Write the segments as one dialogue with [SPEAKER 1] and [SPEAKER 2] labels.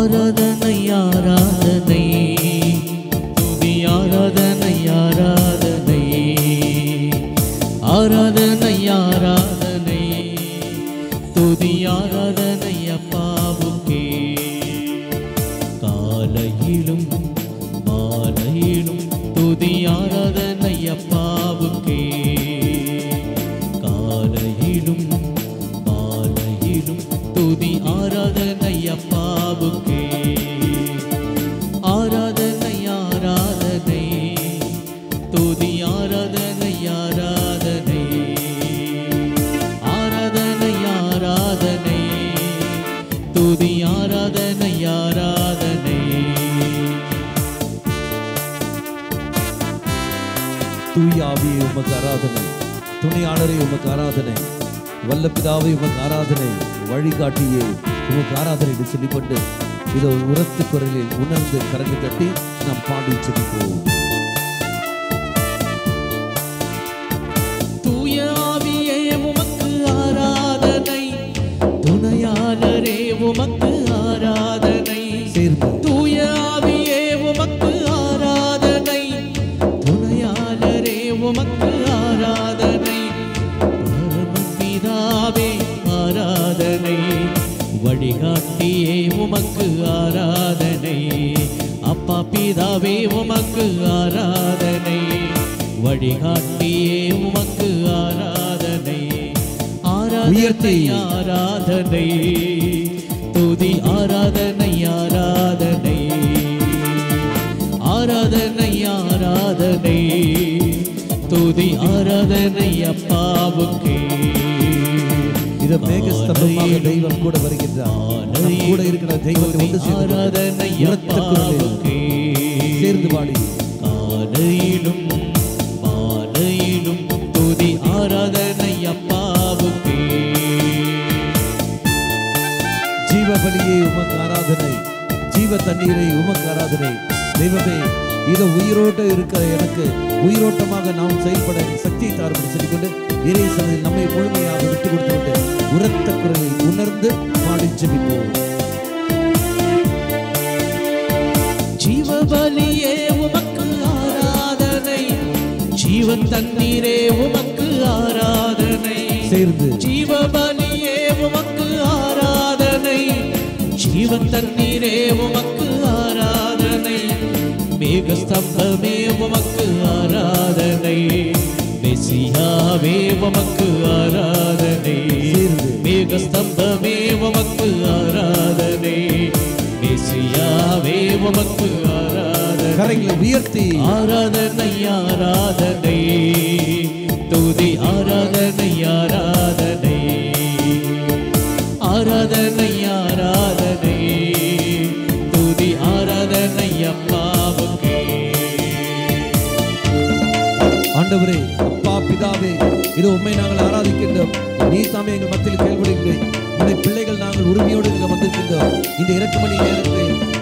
[SPEAKER 1] ஆராதனை ஆராதனை துதி ஆராதனை ஆராதனை ஆராதனை ஆராதனை துதி ஆராதனை அப்பாவுக்கே காலையிலும் மாலையிலும் துதி ஆராதனை அப்பாவுக்கே காலையிலும் மாலையிலும் துதி ஆராதனை அப்பாவுக்கே ஆராதனை ஆராதனை துதி ஆராதனை ஆராதனை ஆராதனை ஆராதனை துதி ஆராதனை ஆராதனை
[SPEAKER 2] தூயாவியே உமக்கு ஆராதனை, துணையாளரே உமக்கு ஆராதனை, வல்ல பிதாவே உமக்கு ஆராதனை, வழிகாட்டியே உமக்கு ஆராதனை என்று சொல்லிக்கொண்டு இதோ உரத்து குரலில் உணர்ந்து கரங்கு தட்டி நாம் பாடி செபிப்போம்.
[SPEAKER 1] தூயாவியே உமக்கு ஆராதனை, துணையாளரே உமக்கு ஆராதனை, தூயாவியே உமக்கு ஆராதனை, துணையாளரே உமக்கு ஆராதனை, பரமபிதாவே ஆராதனை, வழிகாட்டியே உமக்கு ஆராதனை, அப்பா பிதாவே உமக்கு ஆராதனை, வழிகாட்டியே உமக்கு ஆராதனை ஆராதனை ஆராதனை துதி ஆராதனை ஆராதனை ஆராதனை ஆராதனை துதி ஆராதனை அப்பாவுக்கே
[SPEAKER 2] இது மேகஸ்தம்பமாக தெய்வம் கூட வருகின்றார். நம் கூட இருக்கிற தெய்வத்தை ஒன்று
[SPEAKER 1] ஆராதனை அப்பாவுக்கே
[SPEAKER 2] சேர்ந்து பாடி
[SPEAKER 1] காலையிலும் மாலையிலும் துதி ஆராதனை அப்பாவுக்கே
[SPEAKER 2] ஜீவ பலியே உமக்கு ஆராதனை, ஜீவ தண்ணீரை உமக்கு ஆராதனை. தெய்வமே, இதை உயிரோட்ட இருக்க எனக்கு உயிரோட்டமாக நாம் செயல்பட சக்தியை தாரும் சொல்லிக்கொண்டு இறைசனில் நம்மை முழுமையாக விட்டு கொடுத்துவிட்டு உரத்த குரலில் உணர்ந்து பாடி ஜெபிப்போம்.
[SPEAKER 1] ஜீவ பலியே உமக்கு ஆராதனை, ஜீவன் தண்ணீரே உமக்கு ஆராதனை,
[SPEAKER 2] சேர்ந்து
[SPEAKER 1] ஜீவ பலியே உமக்கு ஆராதனை, ஜீவன் தண்ணீரே உமக்கு ஆராதனை, மேகஸ்தம்பமே உமக்கு ஆராதனை, மெசியாவே உமக்கு ஆராதனை, மேகஸ்தம்பமே உமக்கு ஆராதனை, மெசியாவே உமக்கு ஆராதனை.
[SPEAKER 2] கரங்களை உயர்த்தி
[SPEAKER 1] ஆராதனை ஆராதனை துதி ஆராதனை ஆராதனை ஆராதனை ஆராதனை துதி ஆராதனை அப்பாவுக்கே.
[SPEAKER 2] ஆண்டவரே, அப்பா பிதாவே, இது உண்மை நாங்கள் ஆராதிக்கின்றோம். நீ தாமே எங்கள் மத்தியில் கேள்விப்படுகிறேன். உடைய பிள்ளைகள் நாங்கள் உரிமையோடு இங்கே வந்திருக்கின்றோம். இந்த 2 மணி நேரத்தில்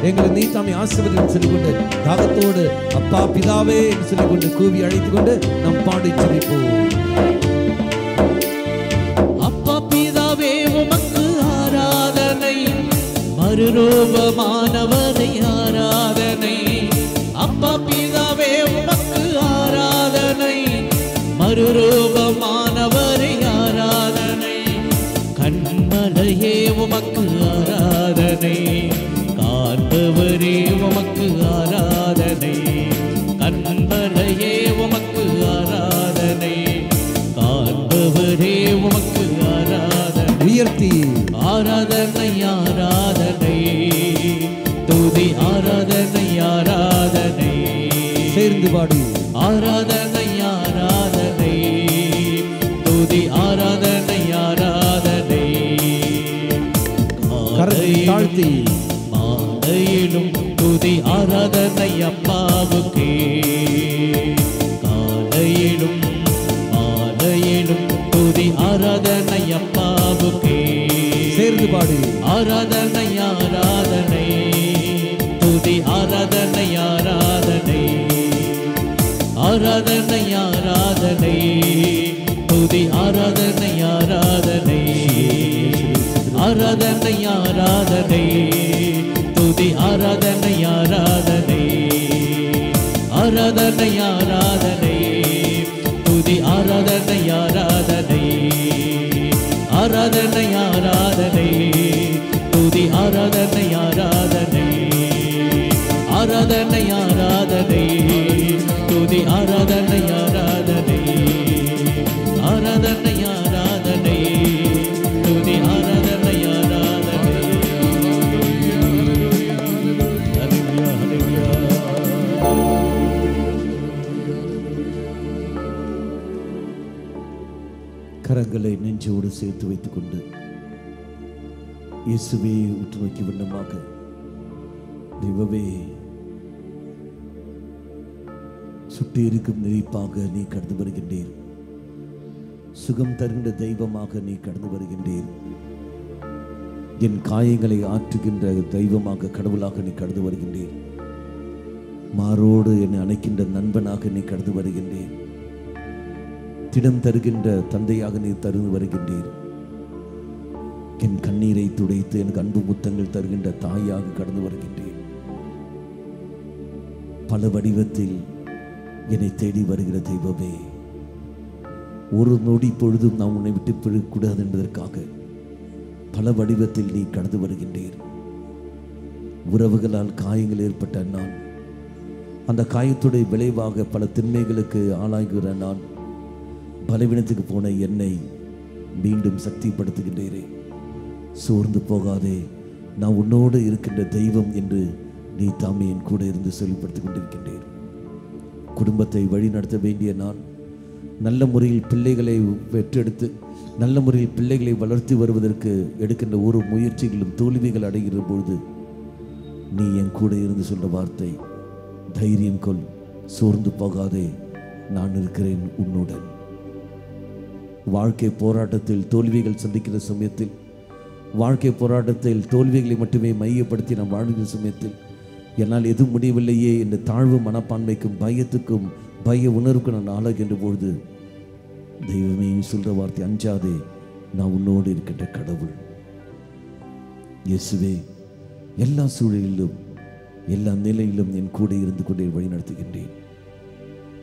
[SPEAKER 2] எங்களை நீ தாமே ஆசீர்வதித்து சொல்லிக்கொண்டு தாகத்தோடு அப்பா பிதாவே என்று சொல்லிக்கொண்டு கூவி அழைத்துக் கொண்டு நம் பாடி ஜெபிப்போம்.
[SPEAKER 1] அப்பா பிதாவே உமக்கு ஆராதனை, மறுரூபமானவரை ஆராதனை, அப்பா பிதாவே உமக்கு ஆராதனை, மறுரூபமானவரை ஆராதனை, கண்மலையே உமக்கு ஆராதனை, காண்பவரே உமக்கு ஆராதனை, கண்மலையே உமக்கு ஆராதனை, காண்பவரே உமக்கு ஆராதனை.
[SPEAKER 2] உயர்த்தி
[SPEAKER 1] ஆராதனை ஆராதனை துதி ஆராதனை ஆராதனை
[SPEAKER 2] சேர்ந்து பாடி
[SPEAKER 1] ஆராதனை ஆராதனை துதி ஆராதனை ஆராதனை
[SPEAKER 2] கரத்தை தாழ்த்தி
[SPEAKER 1] மாலையிலும் துதி ஆராதனை அப்பாவுக்கே காலையிலும் மாலையிலும் துதி ஆராதனை அப்பாவுக்கே
[SPEAKER 2] சேர்ந்து பாடி
[SPEAKER 1] ஆராதனை ஆராதனை துதி ஆராதனை ஆராதனை ஆராதனை ஆராதனை துதி ஆராதனை ஆராதனை ஆராதனை ஆராதனை ஆராதனை ஆராதனை ஆராதனை ஆராதனை துதி ஆராதனை ஆராதனை ஆராதனை ஆராதனை துதி ஆராதனை ஆராதனை ஆராதனை ஆராதனை துதி ஆராதனை ஆராதனை ஆராதனை ஆராதனை துதி ஆராதனை ஆராதனை. ஹல்லேலூயா ஹல்லேலூயா.
[SPEAKER 2] கரங்களை நெஞ்சோடு சேர்த்து வைத்துக் கொண்டு இயேசுவே உற்று நோக்கி வண்ணமாக தெய்வமே சுட்டி இருக்கும் நெறிப்பாக நீ கடந்து வருகின்றீர். சுகம் தருகின்ற தெய்வமாக நீ கடந்து வருகின்றீர். என் காயங்களை ஆற்றுகின்ற தெய்வமாக கடவுளாக நீ கடந்து வருகின்றீர். மாரோடு என்னை அணைக்கின்ற நண்பனாக நீ கடந்து வருகின்றீர். திடம் தருகின்ற தந்தையாக நீ தருந்து வருகின்றீர். என் கண்ணீரை துடைத்து எனக்கு அன்பு முத்தங்கள் தருகின்ற தாயாக கடந்து வருகின்றேன். பல வடிவத்தில் என்னை தேடி வருகிற தெய்வமே, ஒரு நொடி பொழுதும் நான் உன்னை விட்டு பிழக்கூடாது என்பதற்காக பல வடிவத்தில் நீ கடந்து வருகின்றீர். உறவுகளால் காயங்கள் ஏற்பட்ட நான், அந்த காயத்துடைய விளைவாக பல திண்மைகளுக்கு ஆளாகிற நான், பலவீனத்துக்கு போன என்னை மீண்டும் சக்திப்படுத்துகின்றேரே. சோர்ந்து போகாதே, நான் உன்னோடு இருக்கின்ற தெய்வம் என்று நீ தாமே என் கூட இருந்து செயல்படுத்திக் கொண்டிருக்கின்றீர். குடும்பத்தை வழி நடத்த வேண்டிய நான், நல்ல முறையில் பிள்ளைகளை பெற்றெடுத்து நல்ல முறையில் பிள்ளைகளை வளர்த்து வருவதற்கு எடுக்கின்ற ஒரு முயற்சிகளும் தோல்விகள் அடைகிற பொழுது நீ என் கூட இருந்து சொல்ற வார்த்தை, தைரியம் கொள், சோர்ந்து போகாதே, நான் இருக்கிறேன் உன்னுடன். வாழ்க்கை போராட்டத்தில் தோல்விகள் சந்திக்கிற சமயத்தில், வாழ்க்கை போராட்டத்தில் தோல்விகளை மட்டுமே மையப்படுத்தி நாம் வாழ்கிற சமயத்தில், என்னால் எதுவும் முடியவில்லையே என்ற தாழ்வு மனப்பான்மைக்கும் பயத்துக்கும் பய உணர்வுக்கு நான் ஆளாகின்ற பொழுது தெய்வமே சொல்ற வார்த்தை, அஞ்சாதே, நான் உன்னோடு இருக்கின்ற கடவுள். இயேசுவே, எல்லா சூழலிலும் எல்லா நிலையிலும் என் கூட இருந்து கொண்டே வழி நடத்துகின்றேன்.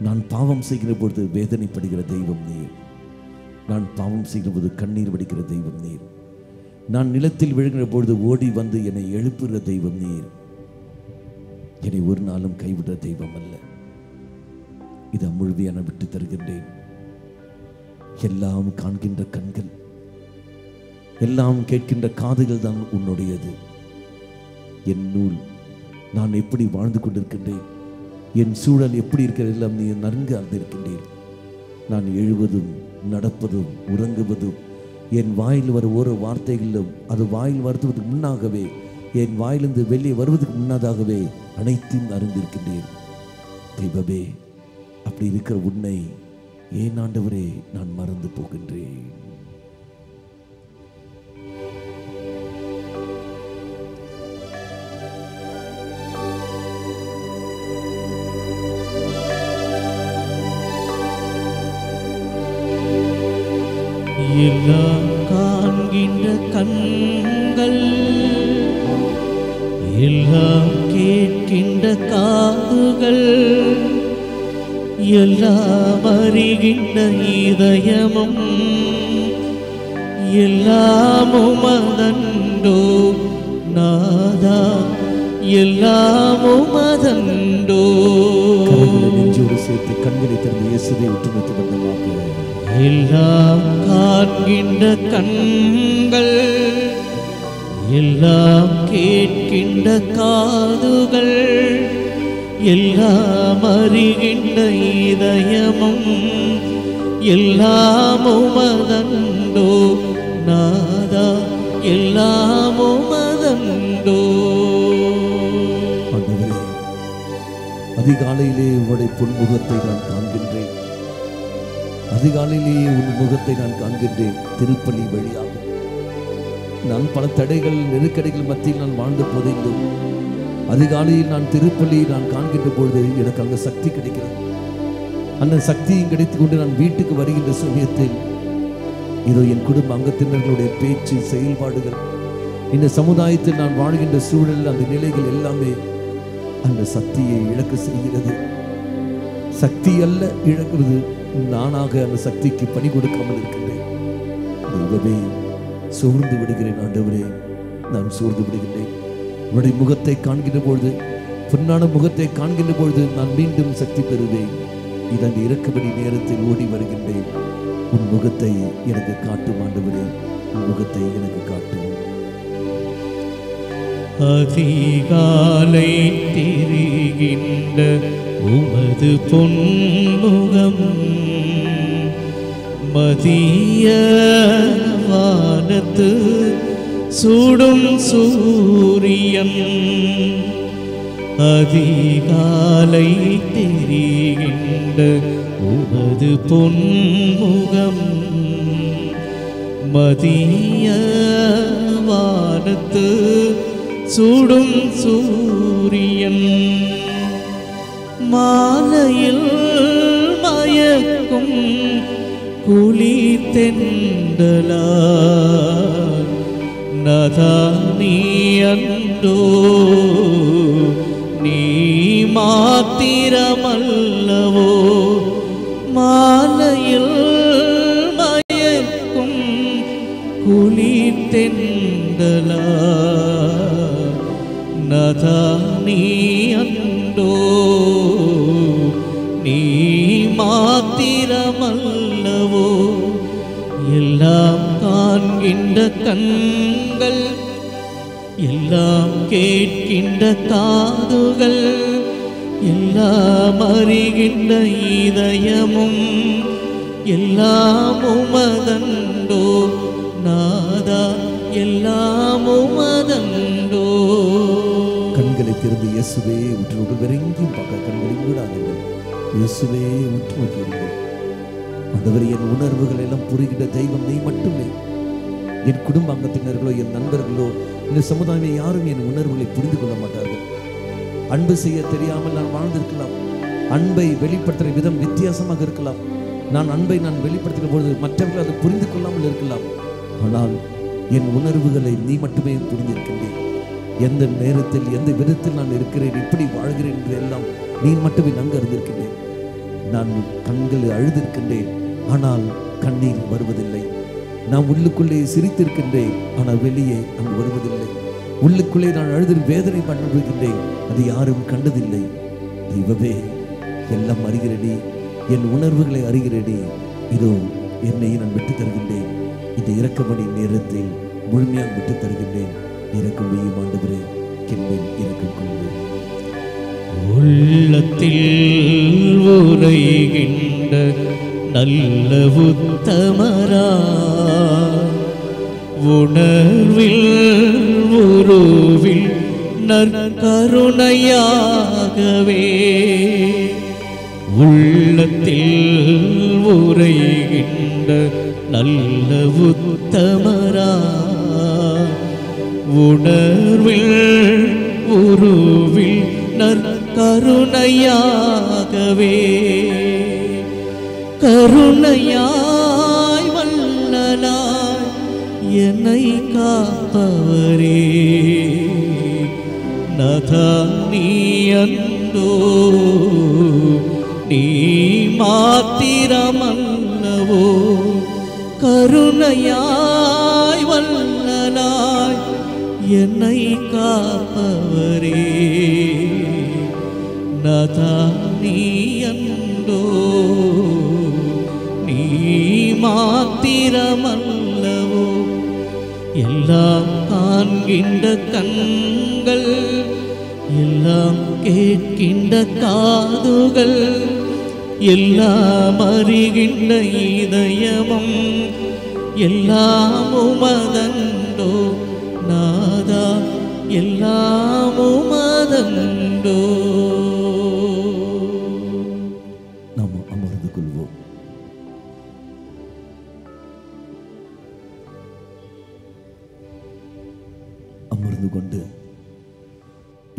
[SPEAKER 2] நான் பாவம் செய்கிற பொழுது வேதனைப்படுகிற தெய்வம் நீர். நான் பாவம் செய்கிற போது கண்ணீர் வடிக்கிற தெய்வம் நீர். நான் நிலத்தில் விழுகிற பொழுது ஓடி வந்து என்னை எழுப்புகிற தெய்வம் நீர். என்னை ஒரு நாளும் கைவிடுற தெய்வம் அல்ல. இதை முழுமையான விட்டு தருகின்றேன். எல்லாம் காண்கின்ற கண்கள், எல்லாம் கேட்கின்ற காதுகள் தான் உன்னுடையது. என் நூல் நான் எப்படி வாழ்ந்து கொண்டிருக்கின்றேன், என் சூழல் எப்படி இருக்கிறது எல்லாம் நீ நன்கு அறிந்திருக்கின்றேன். நான் எழுவதும் நடப்பதும் உறங்குவதும் என் வாயில் வர ஒரு வார்த்தைகளிலும் அது வாயில் வருவதற்கு முன்னாகவே, என் வாயிலிருந்து வெளியே வருவதற்கு முன்னதாகவே அனைத்தையும் அறிந்திருக்கின்றேன். தெய்வமே, அப்படி இருக்கிற உன்னை ஏன் ஆண்டவரே நான் மறந்து போகின்றேன்?
[SPEAKER 1] எல்லாம் காண்கின்ற கண்கள், எல்லாம் கேட்கின்ற காதுகள், எல்லாம் அறிகின்ற இதயமும் எல்லாமும் அதண்டோ நாதா, எல்லாமும் அதண்டோ.
[SPEAKER 2] நெஞ்சோடு சேர்த்து கண்களை திறந்து இயேசுவை உற்று நோக்கி வந்தமாக,
[SPEAKER 1] எல்லாம் காண்கின்ற கண்கள், எல்லாம் கேட்கின்ற காதுகள், எல்லாம் அறிகின்ற இதயமும் எல்லாமும் அதண்டோ நாதா, எல்லாமும் அதண்டோ.
[SPEAKER 2] அதிகாலையிலே உன்னுடைய பொன்முகத்தை நான் காண்கின்றேன். அதிகாலையிலேயே உன் முகத்தை நான் காண்கின்றேன். திருப்பலி வழியாக நான் பல தடைகள் நெருக்கடிகள் மத்தியில் நான் வாழ்ந்த போதிலும் அதிகாலையில் நான் திருப்பலியை நான் காண்கின்ற பொழுது எனக்கு அங்கே சக்தி கிடைக்கிறது. அந்த சக்தியும் கிடைத்துக் கொண்டு நான் வீட்டுக்கு வருகின்ற சமயத்தில் இதோ என் குடும்ப அங்கத்தினர்களுடைய பேச்சு செயல்பாடுகள் இந்த சமுதாயத்தில் நான் வாழ்கின்ற சூழல், அந்த நிலைகள் எல்லாமே அந்த சக்தியை இழக்க செய்கிறது. சக்தி அல்ல இழக்கிறது, நானாக அந்த சக்திக்கு பணி கொடுக்காமல் இருக்கின்றேன். தெய்வமே, சோர்ந்து விடுகிறேன் ஆண்டவரே, நான் சோர்ந்து விடுகிறேன். உன்னுடைய முகத்தை காண்கின்ற பொழுது, பொன்னான முகத்தை காண்கின்ற பொழுது நான் மீண்டும் சக்தி பெறுவேன். இதன் இறக்கும்படி நேரத்தில் ஓடி வருகின்றேன். உன் முகத்தை எனக்கு காட்டும் ஆண்டவரே, உன் முகத்தை எனக்கு காட்டும்.
[SPEAKER 1] அதிகாலை தெரிகின்ற உமது பொன்முகம், மதிய வானத்து சுடும் சூரியன். அதிகாலை தெரிகின்ற உமது பொன்முகம், மதிய வானத்து சுடும் சூரியன். மாலையில் மயக்கும் குளி தென்றலால் நதா நீ அன்றோ, நீ மாத்திரமல்லவோ. மாலையில் மயக்கும் குளி தென்றலால் நதா நீ அன்றோ, நீ மாத்திரமல்லவோ. எல்லாம் காண்கின்ற கண்கள், எல்லாம் கேட்கின்ற காதுகள், எல்லாம் அறிகின்ற இதயமும் எல்லாம் உமதண்டோ நாதா, எல்லாம் உமதண்டோ.
[SPEAKER 2] கண்களை திறந்து இயேசுவே உற்று வெறுங்கியும் பார்க்க கண்களை விடாதீர்கள். இயேசுவே உற்று நோக்கியிருங்கள். ஆண்டவரே, என் உணர்வுகள் எல்லாம் புரிகின்ற தெய்வம் நீ மட்டுமே. என் குடும்ப அங்கத்தினர்களோ, என் நண்பர்களோ, இந்த சமுதாயமே யாரும் என் உணர்வுகளை புரிந்து கொள்ள மாட்டார்கள். அன்பு செய்ய தெரியாமல் நான் வாழ்ந்திருக்கலாம். அன்பை வெளிப்படுத்துகிற விதம் வித்தியாசமாக இருக்கலாம். நான் அன்பை வெளிப்படுத்துகிற பொழுது மற்றவர்கள் அதை புரிந்து கொள்ளாமல் இருக்கலாம். ஆனால் என் உணர்வுகளை நீ மட்டுமே புரிந்திருக்கின்றேன். எந்த நேரத்தில் எந்த விதத்தில் நான் இருக்கிறேன், எப்படி வாழ்கிறேன் என்று எல்லாம் நீ மட்டுமே நன்கு அறிந்திருக்கின்றேன். நான் கண்களை அழுதிருக்கின்றேன், ஆனால் கண்ணீர் வருவதில்லை. நான் உள்ளுக்குள்ளே சிரித்திருக்கின்றேன், ஆனால் வெளியே அங்கு வருவதில்லை. உள்ளுக்குள்ளே நான் அழுது வேதனை பண்ணுகின்றேன், அது யாரும் கண்டதில்லை. தெய்வமே, எல்லாம் அறிகிறேனே, என் உணர்வுகளை அறிகிறேனே. இதோ என்னை நான் விட்டு தருகின்றேன். இந்த இரக்கமணி நேரத்தில் முழுமையாக விட்டு தருகின்றேன். இரக்கம் வையும் ஆண்டவரே, என்னில் இரக்கம் கொள்வேன்.
[SPEAKER 1] உள்ளத்தில் உரைகின்ற நல்ல உத்தமரா, உணர்வில் உருவில் நற்கருணையாகவே. உள்ளத்தில் உரைகின்ற நல்ல உத்தமரா, உணர்வில் உருவில் நற்கருணையாகவே. கருணையாய் வல்லலாய் என்னை காப்பவரே, நதா நீ அன்றோ, நீ மாத்திரமல்லவோ. கருணையாய் வல்லலாய் என்னை காப்பவரே, நதா நீ அன்றோ, நீ மாத்திரமல்லவோ. எல்லாம் காண்கின்ற கண்கள், எல்லாம் கேட்கின்ற காதுகள், எல்லாம் அறிகின்ற இதயமும் எல்லாம் உமதண்டோ நாதா, எல்லாம் உமதண்டோ.
[SPEAKER 2] நாம் அமர்ந்து கொள்வோம். அமர்ந்து கொண்டு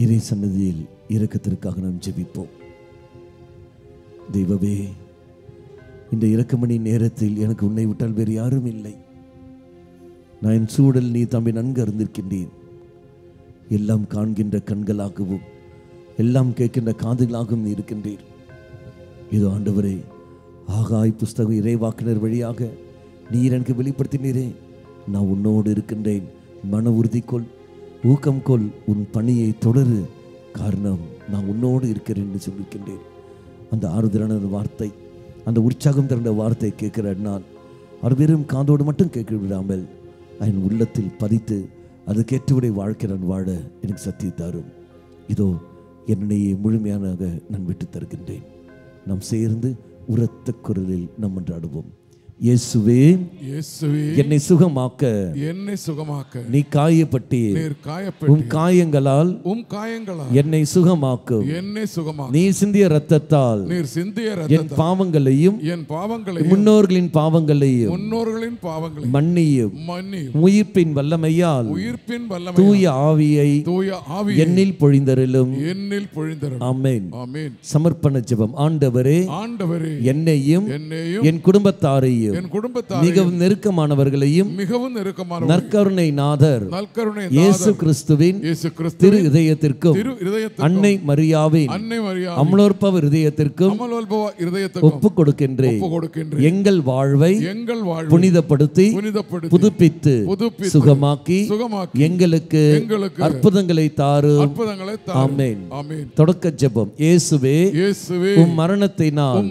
[SPEAKER 2] இறை சன்னதியில் இரக்கத்திற்காக நாம் ஜெபிப்போம். தெய்வமே, இந்த இரக்கமணி நேரத்தில் எனக்கு உன்னை விட்டால் வேறு யாரும் இல்லை. நான் என் சூழல் நீ தம்பி நன்கு அறிந்திருக்கின்றேன். எல்லாம் காண்கின்ற கண்களாகவும் எல்லாம் கேட்கின்ற காதுகளாகவும் நீ இருக்கின்றீர். இதோ ஆண்டவரே, ஆகாய் புஸ்தகம் இறைவாக்கினர் வழியாக நீர் எனக்கு வெளிப்படுத்தினீரே. நான் உன்னோடு இருக்கின்றேன், மன உறுதி கொள், ஊக்கம் கொள், உன் பணியை தொடரு, காரணம் நான் உன்னோடு இருக்கிறேன் என்று சொல்லியிருக்கின்றேன். அந்த ஆறுதலான வார்த்தை, அந்த உற்சாகம் திரண்ட வார்த்தை கேட்கிற நான் அவர் வெறும் காதோடு மட்டும் கேட்க விடாமல் என் உள்ளத்தில் பதித்து அதுக்கேற்றவுடைய வாழ்க்கை நான் வாழ எனக்கு சத்தியத்தாரும். இதோ என்னையே முழுமையாக நான் விட்டு தருகின்றேன். நாம் சேர்ந்து உரத்த குரலில் நாம் மன்றாடுவோம். இயேசுவே,
[SPEAKER 3] இயேசுவே,
[SPEAKER 2] என்னை சுகமாக்க,
[SPEAKER 3] என்னை சுகமாக்க,
[SPEAKER 2] நீ காயப்பட்டீர்,
[SPEAKER 3] நீர் காயப்பட்டீர்,
[SPEAKER 2] உம் காயங்களால் என்னை சுகமாக்கும்,
[SPEAKER 3] என்னை சுகமாக்க,
[SPEAKER 2] நீ சிந்திய இரத்தத்தால்
[SPEAKER 3] நீர் சிந்திய
[SPEAKER 2] என்
[SPEAKER 3] இரத்தத்தால்
[SPEAKER 2] பாவங்களையும்
[SPEAKER 3] என் பாவங்களையும்
[SPEAKER 2] முன்னோர்களின் பாவங்களையும் மன்னியும், உயிர்ப்பின் வல்லமையால் தூய ஆவியை என்னில் பொழிந்தருளும். ஆமென். சமர்ப்பண ஜெபம். ஆண்டவரே, என்னையும் என் குடும்பத்தாரையும் மிகவும் நெருக்கமானவர்களையும் நற்கருணை நாதர் இயேசு கிறிஸ்துவின் திரு இதயத்திற்கும் அன்னை மரியாவின் அமலோற்பவ இதயத்திற்கும் ஒப்புக் கொடுக்கின்றேன். எங்கள் வாழ்வை புனிதப்படுத்தி புதுப்பித்து சுகமாக்கி எங்களுக்கு அற்புதங்களை தாரும். ஆமென். தொடக்க ஜெபம். இயேசுவே, உம் மரணத்தினால்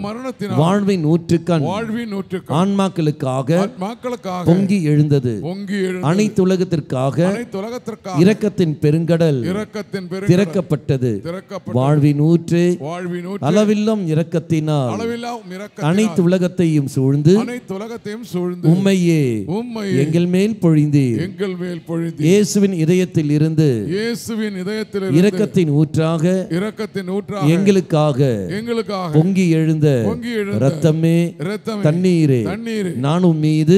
[SPEAKER 2] வாழ்வின் ஊற்றுக்கண் ஆன்மாக்களுக்காக பொங்கி எழுந்தது. அனைத்து உலகத்திற்காக இரக்கத்தின் பெருங்கடல் திறக்கப்பட்டது. வாழ்வின் ஊற்று அளவில்லும் இரக்கத்தினால் அனைத்து உலகத்தையும் சூழ்ந்து உம்மையே எங்கள் மேல் பொழிந்தீர். இயேசுவின் இதயத்தில் இருந்து இரக்கத்தின் ஊற்றாக எங்களுக்காக பொங்கி எழுந்த இரத்தமே, தண்ணீரே, நான் உன் மீது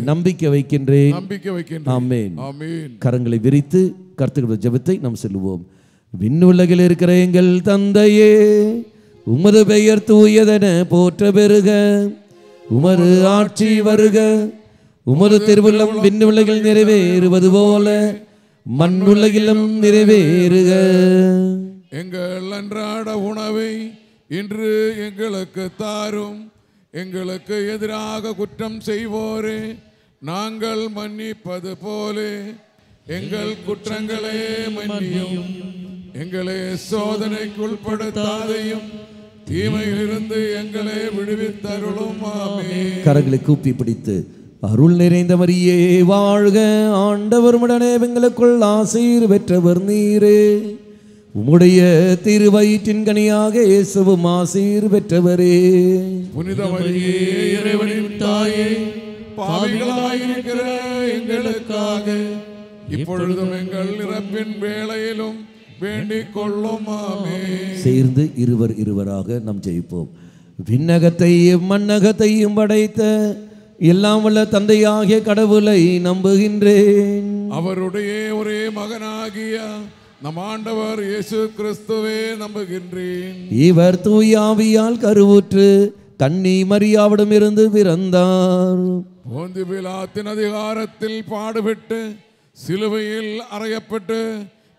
[SPEAKER 2] நம்பிக்கை வைக்கின்றேன். ஆமென். கரங்களை விரித்து கர்த்தருடைய ஜெபத்தை நாம் சொல்லுவோம். விண்ணுலகில் இருக்கிற எங்கள் தந்தையே, உமது பெயர் தூயதென போற்ற பெறுக, உமது ஆட்சி வருக, உமது திருவுள்ளம் விண்ணுலகில் நிறைவேறுவது போல மண்ணுலகிலும் நிறைவேறுக.
[SPEAKER 3] எங்கள் அன்றாட உணவை இன்று எங்களுக்கு தாரும். எங்களுக்கு எதிராக குற்றம் செய்வோரே நாங்கள் மன்னிப்பது போலே எங்கள் குற்றங்களே மன்னியும். எங்களை சோதனைக்குட்படுத்தாதையும் தீமையிலிருந்து எங்களை விடுவித்தருளும். ஆமென்.
[SPEAKER 2] கரங்களை கூப்பி பிடித்து அருள் நிறைந்த மரியே வாழ்க, ஆண்டவர் உடனே எங்களுக்குள் ஆசீர் பெற்றவர் நீரே. உம்முடைய திருவயிற்றின் கனியாக இயேசுவும் ஆசீர் பெற்றவரே.
[SPEAKER 3] புனித மரியே, இறைவனின் தாயே, பாவிகளாயிருக்கிற எங்களுக்காக இப்பொழுதும் எங்கள் இறப்பின் வேளையிலும் வேண்டிக் கொள்ளும். ஆமென்.
[SPEAKER 2] சேர்ந்து இருவராக நாம் ஜெயிப்போம். விண்ணகத்தையும் மண்ணகத்தையும் படைத்த எல்லாம் வல்ல தந்தையாகிய கடவுளை நம்புகின்றேன்.
[SPEAKER 3] அவருடைய ஒரே மகனாகிய நம் ஆண்டவர் இயேசு கிறிஸ்துவே நம்புகின்றேன்.
[SPEAKER 2] இவர் தூய ஆவியால் கருவுற்று கன்னி மரியாவிடம் இருந்து பிறந்தார்.
[SPEAKER 3] போந்து பிலாத்தின் அதிகாரத்தில் பாடுபட்டு சிலுவையில் அறையப்பட்டு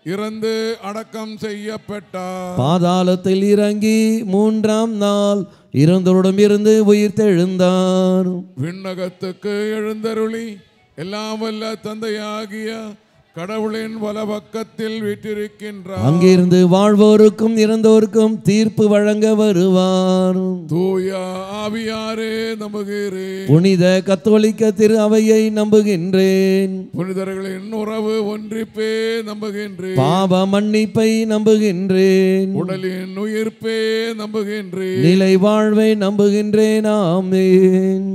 [SPEAKER 3] இறந்து அடக்கம் செய்யப்பட்டார்.
[SPEAKER 2] பாதாளத்தில் இறங்கி 3ஆம் நாள் இறந்தோரிடம் இருந்து உயிர் தெழுந்தார்.
[SPEAKER 3] விண்ணகத்துக்கு எழுந்தருளி எல்லாம் வல்ல தந்தையாகிய கடவுளின் வலப்பக்கத்தில் வீற்றிருக்கின்றார்.
[SPEAKER 2] அங்கிருந்து வாழ்வோருக்கும் இறந்தோருக்கும் தீர்ப்பு வழங்க வருவார்.
[SPEAKER 3] தூய ஆவியாரே நம்புகிறேன்.
[SPEAKER 2] புனித கத்தோலிக்க திரு அவையை நம்புகின்றேன்.
[SPEAKER 3] புனிதர்களின் உறவு ஒன்றிப்பே நம்புகின்றேன்.
[SPEAKER 2] பாவ மன்னிப்பை நம்புகின்றேன்.
[SPEAKER 3] உடலின் உயிர்ப்பே நம்புகின்றேன்.
[SPEAKER 2] நிலை வாழ்வை நம்புகின்றேன். ஆமென்.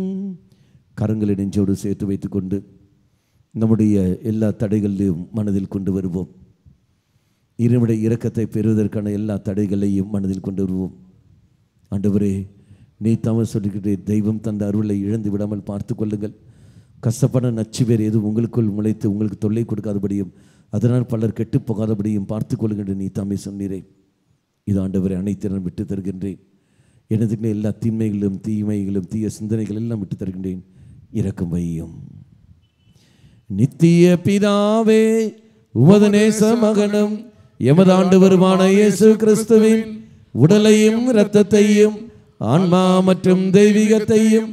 [SPEAKER 2] கரங்களை நெஞ்சோடு சேர்த்து வைத்துக் கொண்டு நம்முடைய எல்லா தடைகளையும் மனதில் கொண்டு வருவோம். இறைவனுடைய இரக்கத்தை பெறுவதற்கான எல்லா தடைகளையும் மனதில் கொண்டு வருவோம். ஆண்டவரே, நீ தவறு சொல்லிக்கிட்டே தெய்வம் தந்த அருளை இழந்து விடாமல் பார்த்து கொள்ளுங்கள். கஷ்டப்பட நச்சு பேர் எதுவும் உங்களுக்குள் முளைத்து உங்களுக்கு தொல்லை கொடுக்காதபடியும் அதனால் பலர் கெட்டு போகாதபடியும் பார்த்து கொள்ளுங்கள் நீ தாமே சொன்னீரே. இது ஆண்டவரை அனைத்திறன் விட்டு தருகின்றேன். எனதுக்கு எல்லா தீமைகளும் தீய சிந்தனைகள் எல்லாம் விட்டு தருகின்றேன். இரக்கம் வையும். நித்திய பிதாவே, உமது நேச மகனும் எமது ஆண்டவருமான இயேசு கிறிஸ்துவின் உடலையும் இரத்தத்தையும் ஆன்மா மற்றும் தெய்வீகத்தையும்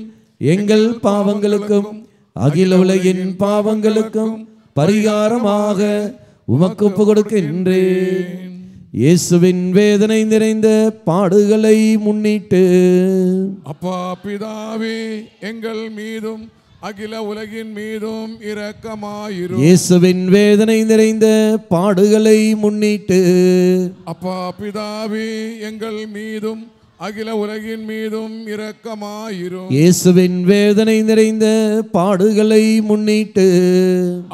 [SPEAKER 2] எங்கள் பாவங்களுக்கும் அகில உலகின் பாவங்களுக்கும் பரிகாரமாக உமக்கு ஒப்புக் கொடுக்கின்றேன். இயேசுவின் வேதனை நிறைந்த பாடுகளை முன்னிட்டு
[SPEAKER 3] அப்பா பிதாவே, எங்கள் மீதும் அகில உலகின் மீதும் இரக்கமாயிரும்.
[SPEAKER 2] இயேசுவின் வேதனை நிறைந்த பாடுகளை முன்னிட்டு
[SPEAKER 3] அப்பா பிதாவே, எங்கள் மீதும் அகில உலகின் மீதும் இரக்கமாயிரும்.
[SPEAKER 2] இயேசுவின் வேதனை நிறைந்த பாடுகளை முன்னிட்டு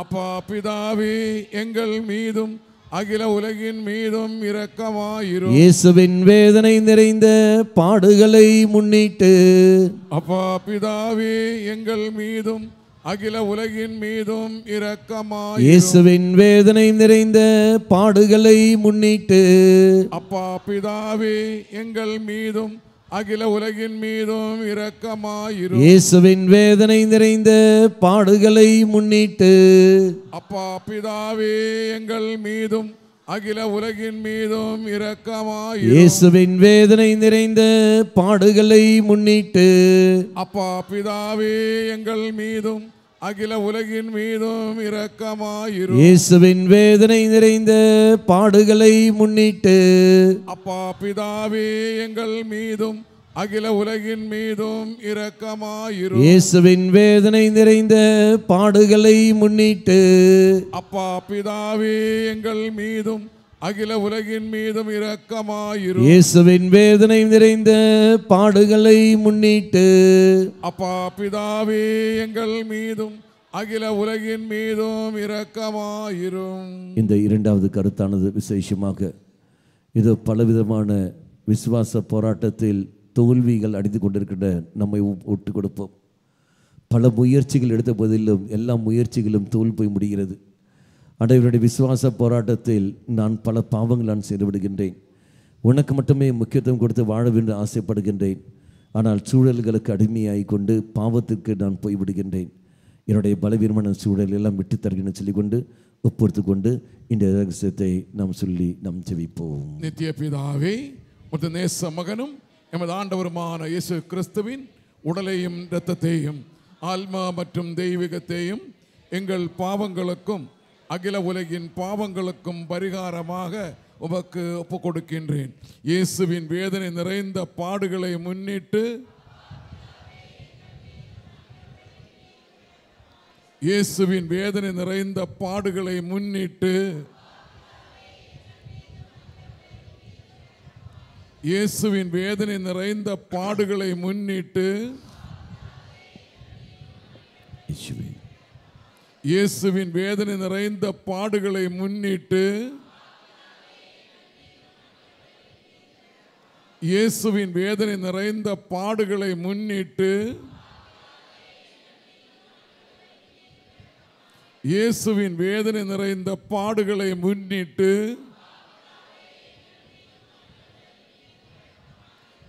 [SPEAKER 3] அப்பா பிதாவே, எங்கள் மீதும் அகில உலகின் மீதும் இரக்கமாயிரும்.
[SPEAKER 2] இயேசுவின் வேதனை நிறைந்த பாடுகளை முன்னிட்டு
[SPEAKER 3] அப்பா பிதாவே, எங்கள் மீதும் அகில உலகின் மீதும் இரக்கமாயிரும்.
[SPEAKER 2] இயேசுவின் வேதனை நிறைந்த பாடுகளை முன்னிட்டு
[SPEAKER 3] அப்பா பிதாவே, எங்கள் மீதும் அகில உலகின் மீதும் இரக்கமாயிரும்.
[SPEAKER 2] இயேசுவின் வேதனை நிறைந்த பாடுகளை முன்னிட்டு
[SPEAKER 3] அப்பா பிதாவே, எங்கள் மீதும் அகில உலகின் மீதும் இரக்கமாயிரும்.
[SPEAKER 2] இயேசுவின் வேதனை நிறைந்த பாடுகளை முன்னிட்டு
[SPEAKER 3] அப்பா பிதாவே, எங்கள் மீதும் அகில உலகின் மீதும் இரக்கமாயிரும்.
[SPEAKER 2] இயேசுவின் வேதனை நிறைந்த பாடுகளை முன்னிட்டு
[SPEAKER 3] அப்பா பிதாவே, எங்கள் மீதும் அகில உலகின் மீதும் இரக்கமாயிரும்.
[SPEAKER 2] இயேசுவின் வேதனை நிறைந்த பாடுகளை முன்னிட்டு
[SPEAKER 3] அப்பா பிதாவே, எங்கள் மீதும் அகில உலகின் மீதும் இரக்கமாயிரும்.
[SPEAKER 2] இயேசுவின் வேதனை நிறைந்த பாடுகளை முன்னிட்டு
[SPEAKER 3] அப்பா பிதாவே, எங்கள் மீதும் அகில உலகின் மீதும் இரக்கமாயிரும்.
[SPEAKER 2] இந்த இரண்டாவது கருத்தானது விசேஷமாக இது பலவிதமான விசுவாச போராட்டத்தில் தோல்விகள் அடைந்து கொண்டிருக்கின்ற நம்மை ஒட்டு கொடுப்போம். பல முயற்சிகள் எடுத்த போதிலும் எல்லா முயற்சிகளும் தோல்வி போய் முடிகிறது. ஆண்டவருடைய விசுவாச போராட்டத்தில் நான் பல பாவங்கள் நான் செய்து விடுகின்றேன். உனக்கு மட்டுமே முக்கியத்துவம் கொடுத்து வாழ வேண்டும் ஆசைப்படுகின்றேன். ஆனால் சூழல்களுக்கு அடிமையாகி கொண்டு பாவத்திற்கு நான் போய்விடுகின்றேன். என்னுடைய பலவீனமான சூழல் எல்லாம் விட்டு தருகிறேன்னு சொல்லிக்கொண்டு ஒப்புறுத்து கொண்டு இந்த ரகசியத்தை நாம் சொல்லி நாம் ஜெபிப்போம்.
[SPEAKER 3] நித்திய பிதாவே, உமது நேச மகனும் எமது ஆண்டவருமான இயேசு கிறிஸ்துவின் உடலையும் இரத்தத்தையும் ஆன்மா மற்றும் தெய்வீகத்தையும் எங்கள் பாவங்களுக்கும் அகில உலகின் பாவங்களுக்கும் பரிகாரமாக உமக்கு ஒப்புக் கொடுக்கின்றேன். இயேசுவின் வேதனை நிறைந்த பாடுகளை முன்னிட்டு இயேசுவின் வேதனை நிறைந்த பாடுகளை முன்னிட்டு இயேசுவின் வேதனை நிறைந்த பாடுகளை முன்னிட்டு இயேசுவின் வேதனை நிறைந்த பாடுகளை முன்னிட்டு இயேசுவின் வேதனை நிறைந்த பாடுகளை முன்னிட்டு இயேசுவின் வேதனை நிறைந்த பாடுகளை முன்னிட்டு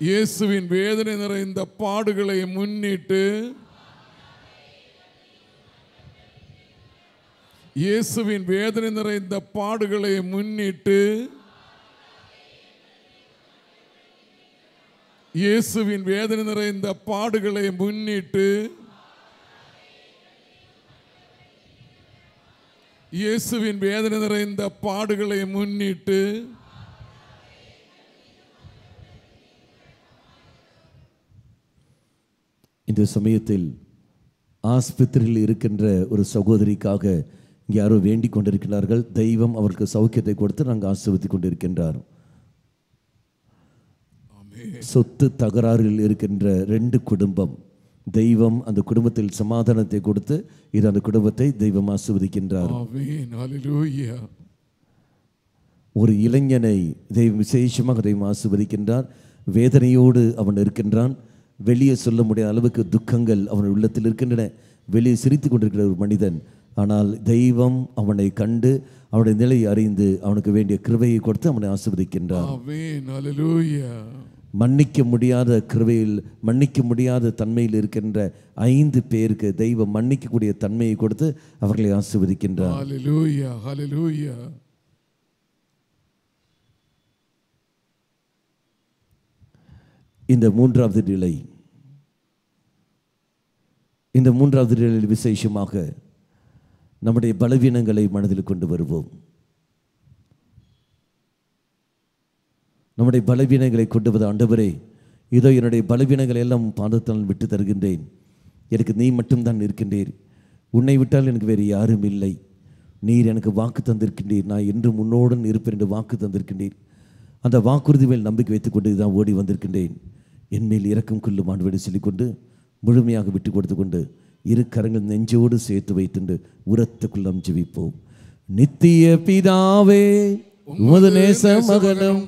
[SPEAKER 3] இயேசுவின் வேதனை நிறைந்த பாடுகளை முன்னிட்டு இயேசுவின் வேதனை நிறைந்த பாடுகளை முன்னிட்டு இயேசுவின் வேதனை நிறைந்த பாடுகளை முன்னிட்டு இயேசுவின் வேதனை நிறைந்த பாடுகளை முன்னிட்டு
[SPEAKER 2] இந்த சமயத்தில் ஆஸ்பத்திரியில் இருக்கின்ற ஒரு சகோதரிக்காக இங்கே யாரோ வேண்டிக் கொண்டிருக்கிறார்கள். தெய்வம் அவருக்கு சௌக்கியத்தை கொடுத்து நாங்கள் ஆசீர்வதித்துக் கொண்டிருக்கின்றார். சொத்து தகராறில் இருக்கின்ற 2 குடும்பம், தெய்வம் அந்த குடும்பத்தில் சமாதானத்தை கொடுத்து இது அந்த குடும்பத்தை தெய்வம் ஆசீர்வதிக்கின்றார். ஒரு இளைஞனை தெய்வம் விசேஷமாக தெய்வம் ஆசீர்வதிக்கின்றார். வேதனையோடு அவன் இருக்கின்றான். வெளியே சொல்ல முடியாத அளவுக்கு துக்கங்கள் அவன் உள்ளத்தில் இருக்கின்றன. வெளியே சிரித்து கொண்டிருக்கிற ஒரு மனிதன். ஆனால் தெய்வம் அவனை கண்டு அவனுடைய நிலையை அறிந்து அவனுக்கு வேண்டிய கிருபையை கொடுத்து அவனை ஆசீர்வதிக்கின்றார். மன்னிக்க முடியாத கிருபையில், மன்னிக்க முடியாத தன்மையில் இருக்கின்ற 5 பேருக்கு தெய்வம் மன்னிக்கக்கூடிய தன்மையை கொடுத்து அவர்களை ஆசீர்வதிக்கின்றார்.
[SPEAKER 3] ஹல்லேலூயா, ஹல்லேலூயா.
[SPEAKER 2] இந்த மூன்றாவது நிலையில் விசேஷமாக நம்முடைய பலவீனங்களை மனதில் கொண்டு வருவோம். நம்முடைய பலவீனங்களை கொண்டு வந்து, ஆண்டவரே, இதோ என்னுடைய பலவீனங்களை எல்லாம் பாதத்தால் விட்டு தருகின்றேன். எனக்கு நீ மட்டும்தான் இருக்கின்றீர். உன்னை விட்டால் எனக்கு வேறு யாரும் இல்லை. நீர் எனக்கு வாக்கு தந்திருக்கின்றீர். நான் என்றும் உன்னோடன் இருப்பேன் என்று வாக்கு தந்திருக்கின்றீர். அந்த வாக்குறுதி மேல் நம்பிக்கை வைத்துக்கொண்டு தான் ஓடி வந்திருக்கின்றேன். என்மேல் இரக்கம் கொள்ளும் ஆண்டவரே சொல்லிக்கொண்டு முழுமையாக விட்டு கொடுத்து கொண்டு இரு கரங்கள் நெஞ்சோடு சேர்த்து வைத்துண்டு உரத்துக்குள்ளம் ஜெபிப்போம். நித்திய பிதாவே, உமது நேச மகனும்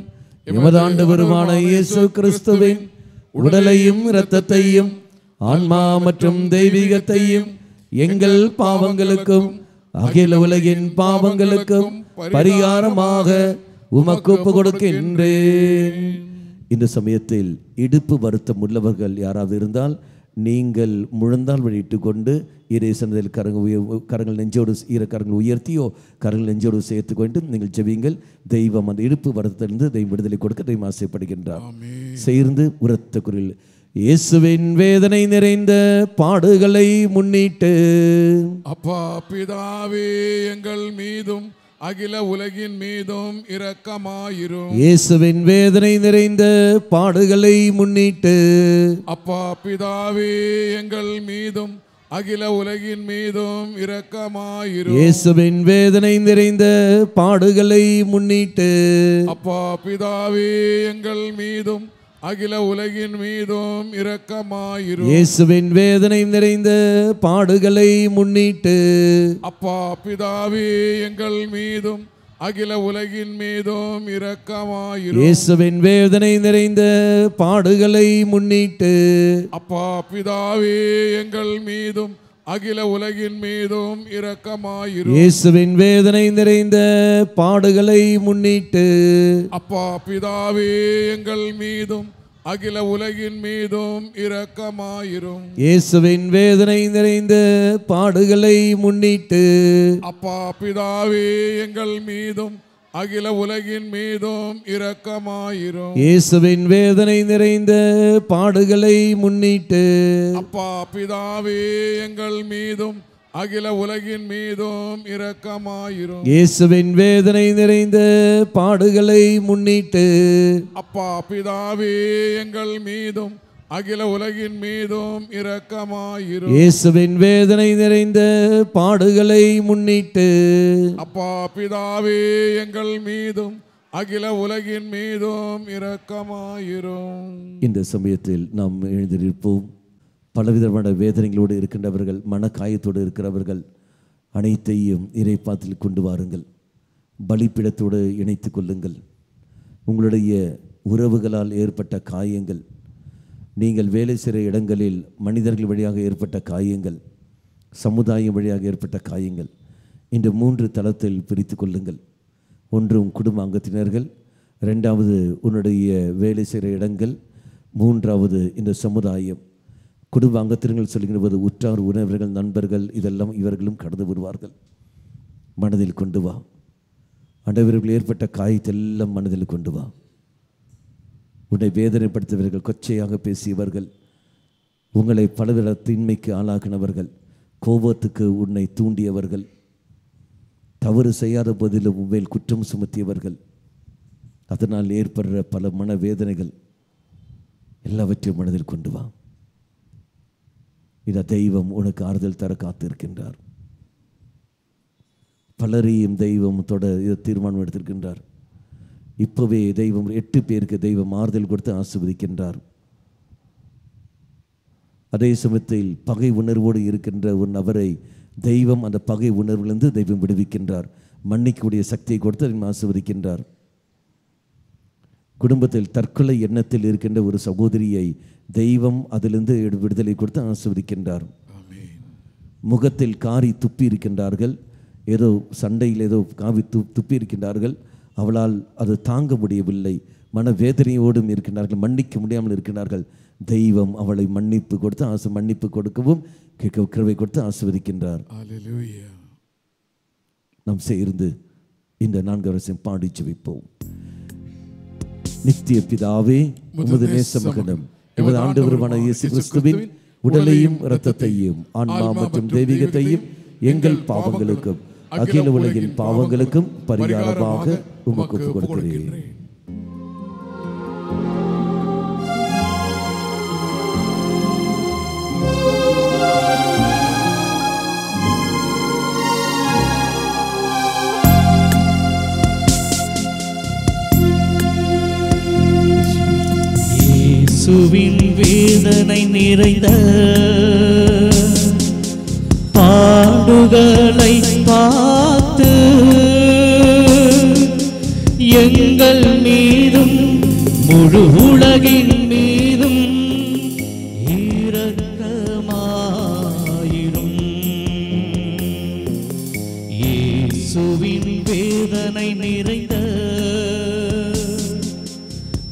[SPEAKER 2] எமது ஆண்டவருமான இயேசு கிறிஸ்துவின் உடலையும் இரத்தத்தையும் ஆன்மா மற்றும் தெய்வீகத்தையும் எங்கள் பாவங்களுக்கும் அகில உலகின் பாவங்களுக்கும் பரிகாரமாக உமக்கு ஒப்புக் கொடுக்கின்றேன். இந்த சமயத்தில் இடுப்பு வருத்தம் உள்ளவர்கள் யாராவது இருந்தால் நீங்கள் முழந்தால் வழியிட்டு கொண்டு இறைசனத்தில் கரங்கள் நெஞ்சோடு கரங்கள் உயர்த்தியோ கரங்கள் நெஞ்சோடு சேர்த்து கொண்டு நீங்கள் ஜெபியுங்கள். தெய்வம் அந்த இடுப்பு வருத்தத்திலிருந்து தெய்வம் விடுதலை கொடுக்க தெய்வம் ஆசைப்படுகின்றார். சேர்ந்து உரத்த குரலில், இயேசுவின் வேதனை நிறைந்த பாடுகளை முன்னிட்டு,
[SPEAKER 3] அப்பா பிதாவே, எங்கள் மீதும் அகில உலகின் மீதும் இரக்கமாயிரும்.
[SPEAKER 2] இயேசுவின் வேதனை நிறைந்த பாடுகளை முன்னிட்டு,
[SPEAKER 3] அப்பா பிதாவே, எங்கள் மீதும் அகில உலகின் மீதும் இரக்கமாயிரும்.
[SPEAKER 2] இயேசுவின் வேதனை நிறைந்த பாடுகளை முன்னிட்டு,
[SPEAKER 3] அப்பா பிதாவே, எங்கள் மீதும் அகில உலகின் மீதும் இரக்கமாயிரும்.
[SPEAKER 2] இயேசுவின் வேதனை நிறைந்த பாடுகளை முன்னிட்டு,
[SPEAKER 3] அப்பா பிதாவே, எங்கள் மீதும் அகில உலகின் மீதும் இரக்கமாயிரும்.
[SPEAKER 2] இயேசுவின் வேதனை நிறைந்த பாடுகளை முன்னிட்டு,
[SPEAKER 3] அப்பா பிதாவே, எங்கள் மீதும் அகில உலகின் மீதும் இரக்கமாயிரும்.
[SPEAKER 2] இயேசுவின் வேதனை நிறைந்த பாடுகளை முன்னிட்டு,
[SPEAKER 3] அப்பா பிதாவே, எங்கள் மீதும் அகில உலகின் மீதும் இரக்கமாயிரும்.
[SPEAKER 2] இயேசுவின் வேதனை நிறைந்த பாடுகளை முன்னிட்டு,
[SPEAKER 3] அப்பா பிதாவே, எங்கள் மீதும் அகில உலகின் மீதும் இரக்கமாயிரும்.
[SPEAKER 2] இயேசுவின் வேதனை நிறைந்த பாடுகளை முன்னிட்டு,
[SPEAKER 3] அப்பா பிதாவே, எங்கள் மீதும் அகில உலகின் மீதும் இரக்கமாயிரும்.
[SPEAKER 2] இயேசுவின் வேதனை நிறைந்த பாடுகளை முன்னிட்டு,
[SPEAKER 3] அப்பா பிதாவே, எங்கள் மீதும் அகில உலகின் மீதும் இரக்கமாயிரும்.
[SPEAKER 2] இயேசுவின் வேதனை நிறைந்த பாடுகளை முன்னிட்டு,
[SPEAKER 3] அப்பா பிதாவே, எங்கள் மீதும் அகில உலகின் மீதும் இரக்கமாயிரும்.
[SPEAKER 2] இந்த சமயத்தில் நாம் எழுந்திருப்போம். பலவிதமான வேதனைகளோடு இருக்கின்றவர்கள், மனக்காயத்தோடு இருக்கிறவர்கள் அனைத்தையும் இறைப்பாத்தில் கொண்டு வாருங்கள். பலிப்பிடத்தோடு இணைத்து கொள்ளுங்கள். உங்களுடைய உறவுகளால் ஏற்பட்ட காயங்கள், நீங்கள் வேலை செய்கிற இடங்களில் மனிதர்கள் வழியாக ஏற்பட்ட காயங்கள், சமுதாயம் வழியாக ஏற்பட்ட காயங்கள், இந்த 3 தளத்தில் பிரித்து கொள்ளுங்கள். ஒன்று உன் குடும்ப அங்கத்தினர்கள், 2வது உன்னுடைய வேலை செய்கிற இடங்கள், 3வது இந்த சமுதாயம். குடும்ப அங்கத்தினர்கள் சொல்லுகிற போது உற்றார் உறவினர்கள், நண்பர்கள், இதெல்லாம் இவர்களும் கடந்து வருவார்கள். மனதில் கொண்டு வா. ஆண்டவர்கள் ஏற்பட்ட காயத்தெல்லாம் மனதில் கொண்டு வா. உன்னை வேதனைப்படுத்தியவர்கள், கொச்சையாக பேசியவர்கள், உங்களை பலவித தீமைக்கு ஆளாக்கினவர்கள், கோபத்துக்கு உன்னை தூண்டியவர்கள், தவறு செய்யாத போதிலும் உண்மையில் குற்றம் சுமத்தியவர்கள், அதனால் ஏற்படுற பல மன வேதனைகள் எல்லாவற்றையும் மனதில் கொண்டு வா. இந்த தெய்வம் உனக்கு ஆறுதல் தர காத்திருக்கின்றார். பலரையும் தெய்வம் இதை தீர்மானம் எடுத்திருக்கின்றார். இப்போவே தெய்வம் 8 பேருக்கு தெய்வம் ஆறுதல் கொடுத்து ஆசீர்வதிக்கின்றார். அதே சமயத்தில் பகை உணர்வோடு இருக்கின்ற ஒரு நபரை தெய்வம் அந்த பகை உணர்விலிருந்து தெய்வம் விடுவிக்கின்றார். மன்னிக்கக்கூடிய சக்தியை கொடுத்து ஆசீர்வதிக்கின்றார். குடும்பத்தில் தற்கொலை எண்ணத்தில் இருக்கின்ற ஒரு சகோதரியை தெய்வம் அதிலிருந்து விடுதலை கொடுத்து ஆசீர்வதிக்கின்றார். முகத்தில் காரி துப்பி இருக்கின்றார்கள், ஏதோ சண்டையில் ஏதோ காவி துப்பி இருக்கின்றார்கள். அவளால் அது தாங்க முடியவில்லை. மனவேதனையோடும் இருக்கின்றார்கள், மன்னிக்க முடியாமல் இருக்கின்றார்கள். தெய்வம் அவளை மன்னிப்பு கொடுத்து மன்னிப்பு கொடுக்கவும் கிருபை கொடுத்து ஆசீர்வதிக்கின்றார்.
[SPEAKER 3] ஹல்லேலூயா.
[SPEAKER 2] நாம் சேர்ந்து இந்த 4 வருஷம் பாடி ஜெபிப்போம். நித்திய பிதாவே, உமது நேச மகனும் உமது ஆண்டவருமான இயேசு கிறிஸ்துவின் உடலையும் இரத்தத்தையும் ஆன்மா மற்றும் தெய்வீகத்தையும் எங்கள் பாவங்களுக்கும் அகில உலகின் பாவங்களுக்கும் பரிகாரமாக உமக்கு ஒப்புக் கொடுக்கிறேன்.
[SPEAKER 1] இயேசுவின் வேதனை நிறைந்த பாடுகளை பார்த்து எங்கள் மீதும் முழு உலகின் மீதும் இரக்கமாயிரும். இயேசுவின் வேதனை நிறைந்த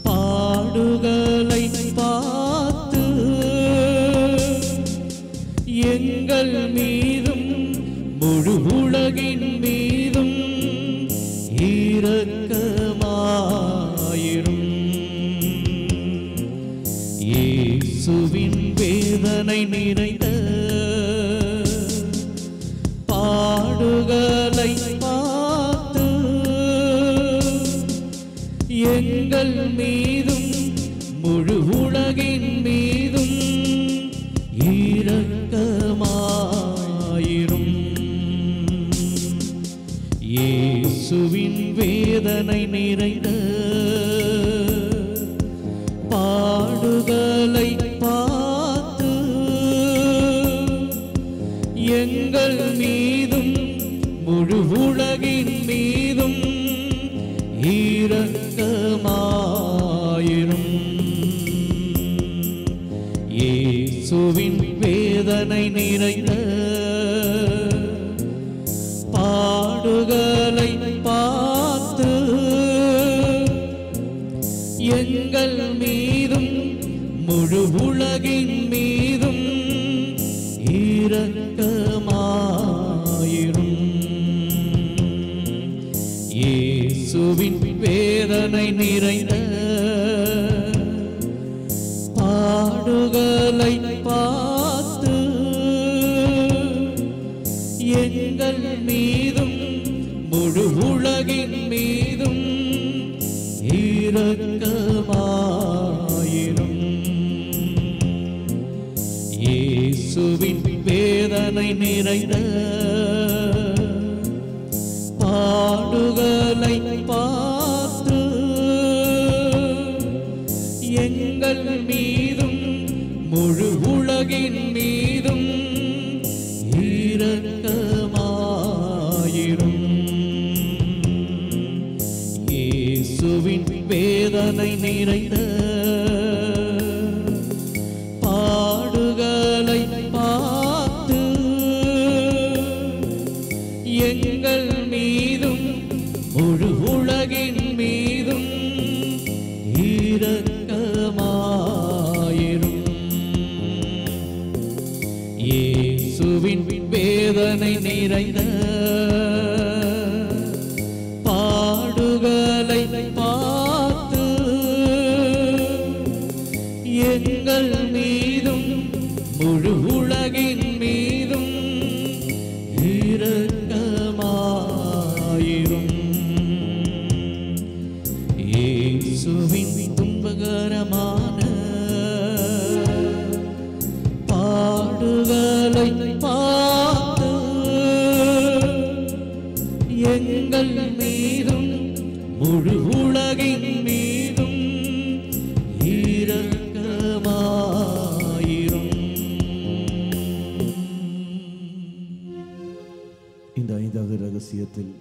[SPEAKER 1] பாடுகளை பார்த்து எங்கள் மீதும் முழு உலகின் மீதும் இரக்கமாயிரும். இயேசுவின் வேதனை நிறைந்த பாடுகளை பார்த்து எங்கள் மீதும் முழு உலகின் மீதும் இரக்கமாயிரும். இயேசுவின் வேதனை நிறைந்த பாடுகளை பார்த்து எங்கள் மீதும் முழு உலகின் மீதும் இரக்கமாயிரும். இயேசுவின் வேதனை நிறைந்த பாடுகளை பார்த்து எங்கள் மீதும் முழு உலகின் மீதும் இரக்கமாயிரும். இயேசுவின் வேதனை நிறைந்த பாடுகளை பார்த்து எங்கள் மீதும் முழு உலகின் மீதும் இரக்கமாயிரும். இயேசுவின் வேதனை நிறைந்த பாடுகளை பார்த்து எங்கள் மீதும் முழு உலகின் மீதும் இரக்கமாயிரும். இயேசுவின் வேதனை நிறைந்த பாடுகளை பார்த்து எங்கள் மீதும் முழு உலகின் மீதும் இரக்கமாயிரும். இயேசுவின் வேதனை நிறைந்த பாடுகளை பார்த்து எங்கள் மீதும் முழு உலகின் மீதும் இரக்கமாயிரும். இயேசுவின் துன்பகரமான பாடுகளை பார்த்து எங்கள் மீதும் முழு உலகின் மீதும் இரக்கமாயிரும்.
[SPEAKER 2] இந்த 5வது ரகசியத்தில்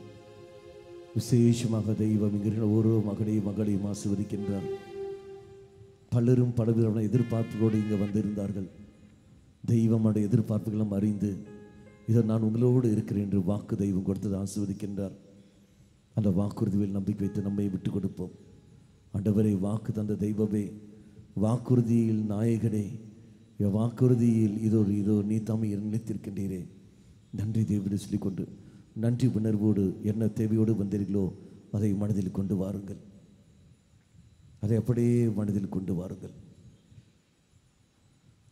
[SPEAKER 2] விசேஷமாக தெய்வம் இங்கிருக்கிற ஒரு மகளையும் ஆசீர்வதிக்கின்றார். பலரும் பலவிதமான எதிர்பார்ப்புகளோடு இங்கே வந்திருந்தார்கள். தெய்வமுடைய எதிர்பார்ப்புகளும் அறிந்து இதை நான் உங்களோடு இருக்கிறேன் என்று வாக்கு தெய்வம் கொடுத்தது ஆசீர்வதிக்கின்றார். அந்த வாக்குறுதியில் நம்பிக்கை வைத்து நம்மை விட்டு கொடுப்போம். ஆண்டவரை வாக்கு தந்த தெய்வமே, வாக்குறுதியில் நாயகனே, வாக்குறுதியில் இதோ நீ தாமே நிலைத்திருக்கின்றீரே. நன்றி தேவனை சொல்லிக்கொண்டு நன்றி உணர்வோடு என்ன தேவையோடு வந்தீர்களோ அதை மனதில் கொண்டு வாருங்கள். அதை அப்படியே மனதில் கொண்டு வாருங்கள்.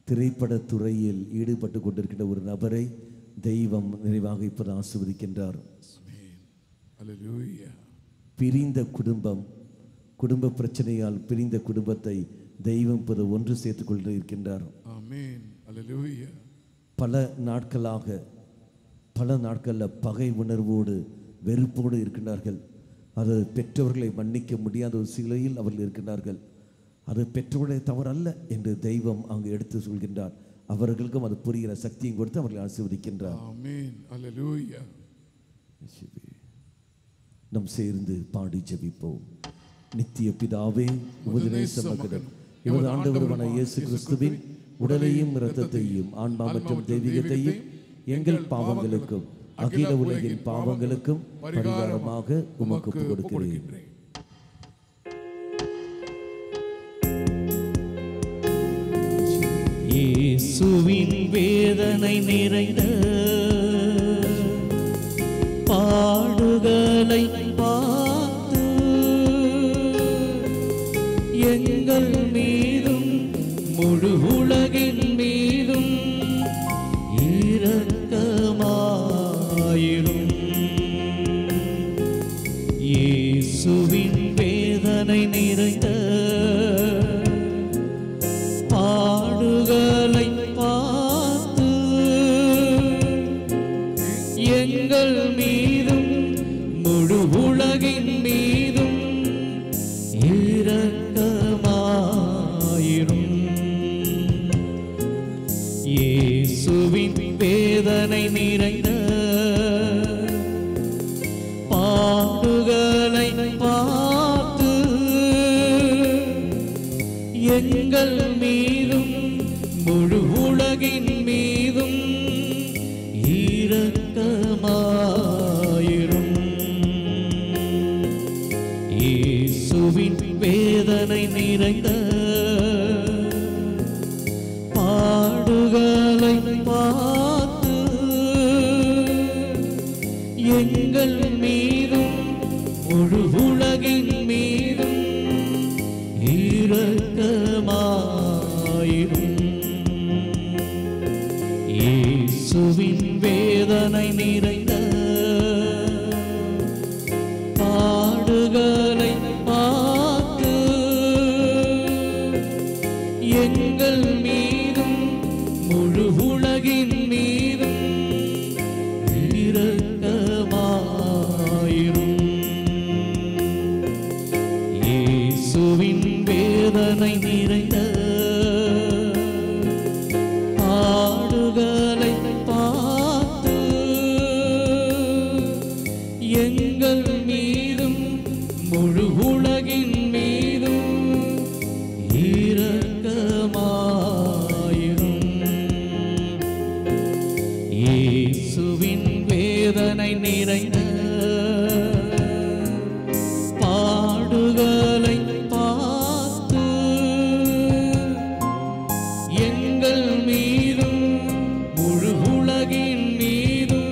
[SPEAKER 2] திரைப்படத் துறையில் ஈடுபட்டு கொண்டிருக்கின்ற ஒரு நபரை தெய்வம் நிறைவாக இப்போது ஆசீர்வதிக்கின்றார். பிரிந்த குடும்ப பிரச்சனையால் பிரிந்த குடும்பத்தை தெய்வம் இப்போது ஒன்று சேர்த்துக் கொண்டு இருக்கின்றார். பல நாட்களில் பகை உணர்வோடு வெறுப்போடு இருக்கின்றார்கள். அது பெற்றவர்களை மன்னிக்க முடியாத ஒரு சிலையில் அவர்கள் இருக்கின்றார்கள். அது பெற்றோருடைய தவறல்ல என்று தெய்வம் அங்கு எடுத்து சொல்கின்றார். அவர்களுக்கும் அது புரிகிற சக்தியும் கொடுத்து அவர்களை ஆசீர்வதிக்கின்றார். நம் சேர்ந்து பாடி ஜெபிப்போம். நித்திய பிதாவே, உமது நேச மகன் இவர் ஆண்டவருமான இயேசு கிறிஸ்துவின் உடலையும் இரத்தத்தையும் ஆன்மா மற்றும் தெய்வீகத்தையும் எங்கள் பாவங்களுக்கும் அகில உலகின் பாவங்களுக்கும் பரிகாரமாக உமக்கு ஒப்புக் கொடுக்கிறேன்.
[SPEAKER 1] இயேசுவின் வேதனை நிறைந்த பாடுகளை பார்த்து எங்கள் மீதும் முழு உலகின் மீதும் இரக்கமாயிரும். இயேசுவின் வேதனை நிறைந்த பாடுகளை பார்த்து எங்கள் மீதும் முழு உலகின் மீதும் இரக்கமாயிரும். இயேசுவின் வேதனை நிறைந்த பாடுகளை பார்த்து எங்கள் மீதும் முழு உலகின் மீதும் இரக்கமாயிரும். இயேசுவின் வேதனை நிறைந்த பாடுகளை பார்த்து எங்கள் மீதும் முழு உலகின் மீதும் இரக்கமாயிரும். இயேசுவின் வேதனை நிறைந்த பாடுகளை பார்த்து எங்கள் மீதும் முழு உலகின் மீதும் இரக்கமாயிரும். இயேசுவின் வேதனை நிறைந்த பாடுகளை பார்த்து எங்கள் மீதும் முழு உலகின் மீதும் இரக்கமாயிரும். இயேசுவின் வேதனை நிறைந்த பாடுகளை பார்த்து எங்கள் மீதும் முழு உலகின் மீதும்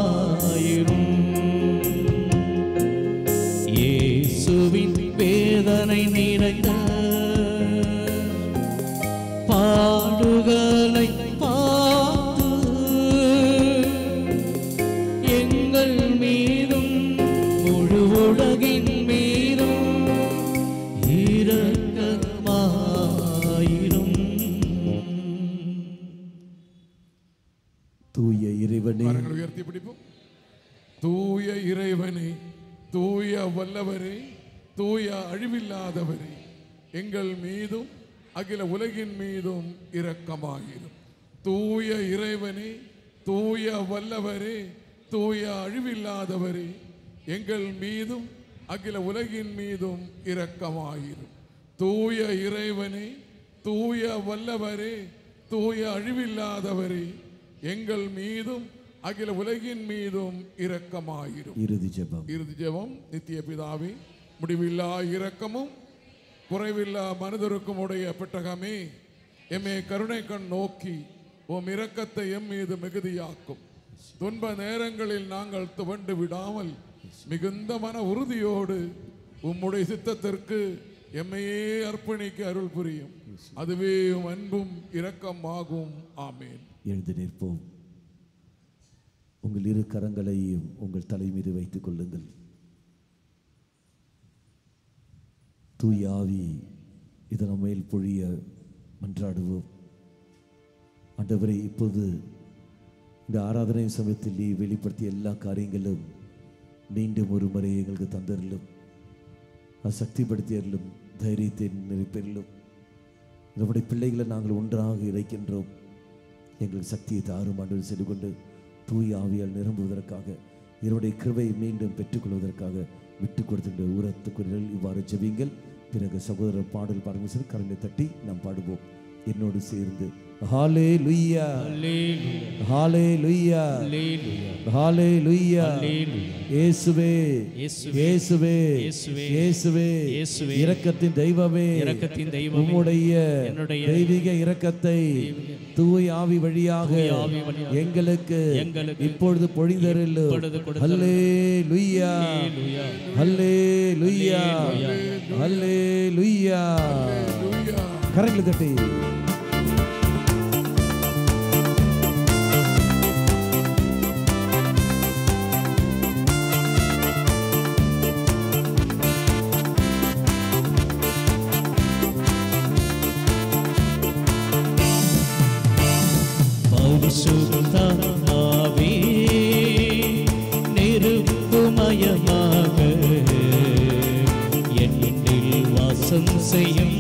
[SPEAKER 1] இரக்கமாயிரும். இயேசுவின் வேதனை நிறைந்த பாடுகளை பார்த்து எங்கள் மீதும் முழு உலகின் மீதும் இரக்கமாயிரும்.
[SPEAKER 2] தூய இறைவனே,
[SPEAKER 3] உயர்த்தி பிடிப்போம். தூய இறைவனே, தூய வல்லவரே, தூய அழிவில்லாதவரே, எங்கள் மீதும் அகில உலகின் மீதும் இரக்கமாயிரும். தூய இறைவனே, தூய வல்லவரே, தூய அழிவில்லாதவரே, எங்கள் மீதும் அகில உலகின் மீதும் இரக்கமாயிரும். தூய இறைவனே, தூய வல்லவரே, தூய அழிவில்லாதவரே, எங்கள் மீதும் அகில உலகின் மீதும் இரக்கமாயிரும்.
[SPEAKER 2] இறுதி ஜெபம்.
[SPEAKER 3] இறுதி ஜெபம். நித்திய பிதாவே, முடிவில்லா இரக்கமும் குறைவில்லா மனிதருக்கும் உடைய பெட்டகமே, எம்மை கருணை கண் நோக்கி உம் இரக்கத்தை எம் மீது மிகுதியாக்கும். துன்ப நேரங்களில் நாங்கள் துவண்டு விடாமல் மிகுந்த மன உறுதியோடு உம்முடைய சித்தத்திற்கு எம்மையே அர்ப்பணிக்க அருள் புரியும். அதுவே உம் அன்பும் இரக்கமாகும். ஆமேன்.
[SPEAKER 2] எழுந்து நிற்போம். உங்கள் இரு கரங்களையும் உங்கள் தலை மீது வைத்துக் கொள்ளுங்கள். தூய ஆவி இதன் மேல் பொழிய மன்றாடுவோம். ஆண்டவரே, இப்போது இந்த ஆராதனை சமயத்தில் நீ வெளிப்படுத்திய எல்லா காரியங்களும் மீண்டும் ஒரு முறை எங்களுக்கு தந்தரலும், சக்திப்படுத்தியறலும், தைரியத்தை நிரப்பெறலும். நம்முடைய பிள்ளைகளை நாங்கள் ஒன்றாக இறைக்கின்றோம். எங்களுக்கு சக்தியை தாரும் ஆண்டவர் சென்று கொண்டு தூய ஆவியால் நிரம்புவதற்காக, என்னுடைய கிருபையை மீண்டும் பெற்றுக்கொள்வதற்காக விட்டுக் கொடுத்துட்டு ஊரத்து குரலில் இவ்வாறு ஜெபிங்கள். பிறகு சகோதரர் பாடல் பாடுங்க. கரங்களை தட்டி நாம் பாடுவோம் என்னோடு சேர்ந்து. ஹalleluya, ஹalleluya, ஹalleluya, இயேசுவே, இயேசுவே, இயேசுவே, இரக்கத்தின் தெய்வமே, உம்முடைய தெய்வீக இரக்கத்தை தூய ஆவி வழியாக எங்களுக்கு இப்பொழுது பொழிந்தருளும். ஹalleluya, ஹalleluya, ஹalleluya. கரங்களை தட்டி
[SPEAKER 1] பரிசுத்தாவே நெருப்புமயமாக என்னில் வாசம் செய்யும்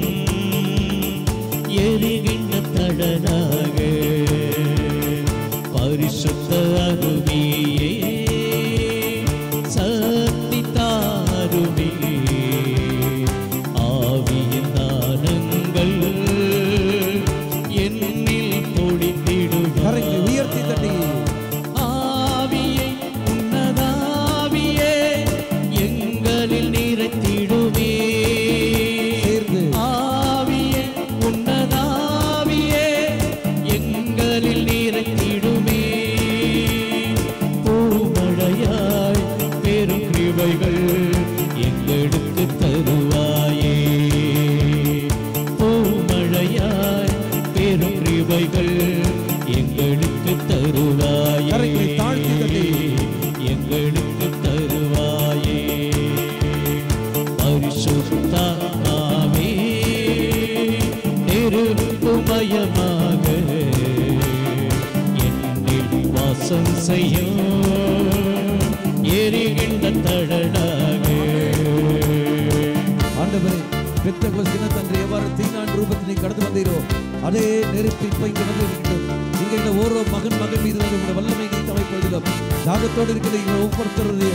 [SPEAKER 1] எரிகின்ற தடனாக பரிசுத்த அருவியே சக்தி தாருமே ஆவியின் தானங்கள் என்னில் பொழிந்திடும்.
[SPEAKER 2] உயர்த்தி தட்டி
[SPEAKER 1] ஆவியை உன்னதாவியே எங்களில் நிறைத்திடுமே. ஆவியை உன்னதாவியே எங்களில் நிறைத்திடுமே. பூமழையாய் பெரும் கிருபைகள் எங்களுக்கு தருவாயே. பூமழையாய் பெரும் கிருபைகள் எங்களுக்கு தருவாயே. எங்களுக்கு தருவாயே. பரிசுத்தாவே நெருப்புமயமாக என்னில் வாசம் செய்யும் எரிகின்ற தடனாக.
[SPEAKER 2] ஆண்டவரே, பெத்தகோஸ்து தினத்தன்று எவ்வாறு தீங்கான் ரூபத்தினை கடந்து வந்தீரோ அதே நெருப்பு இப்ப இங்கு வந்து இருக்கிறது. இங்க இந்த ஓரோ மகன் மீது உங்களுடைய வல்லமை நீத்து அமைப்பதிலும் தாகத்தோடு இருக்கிற ஒவ்வொருத்தருடைய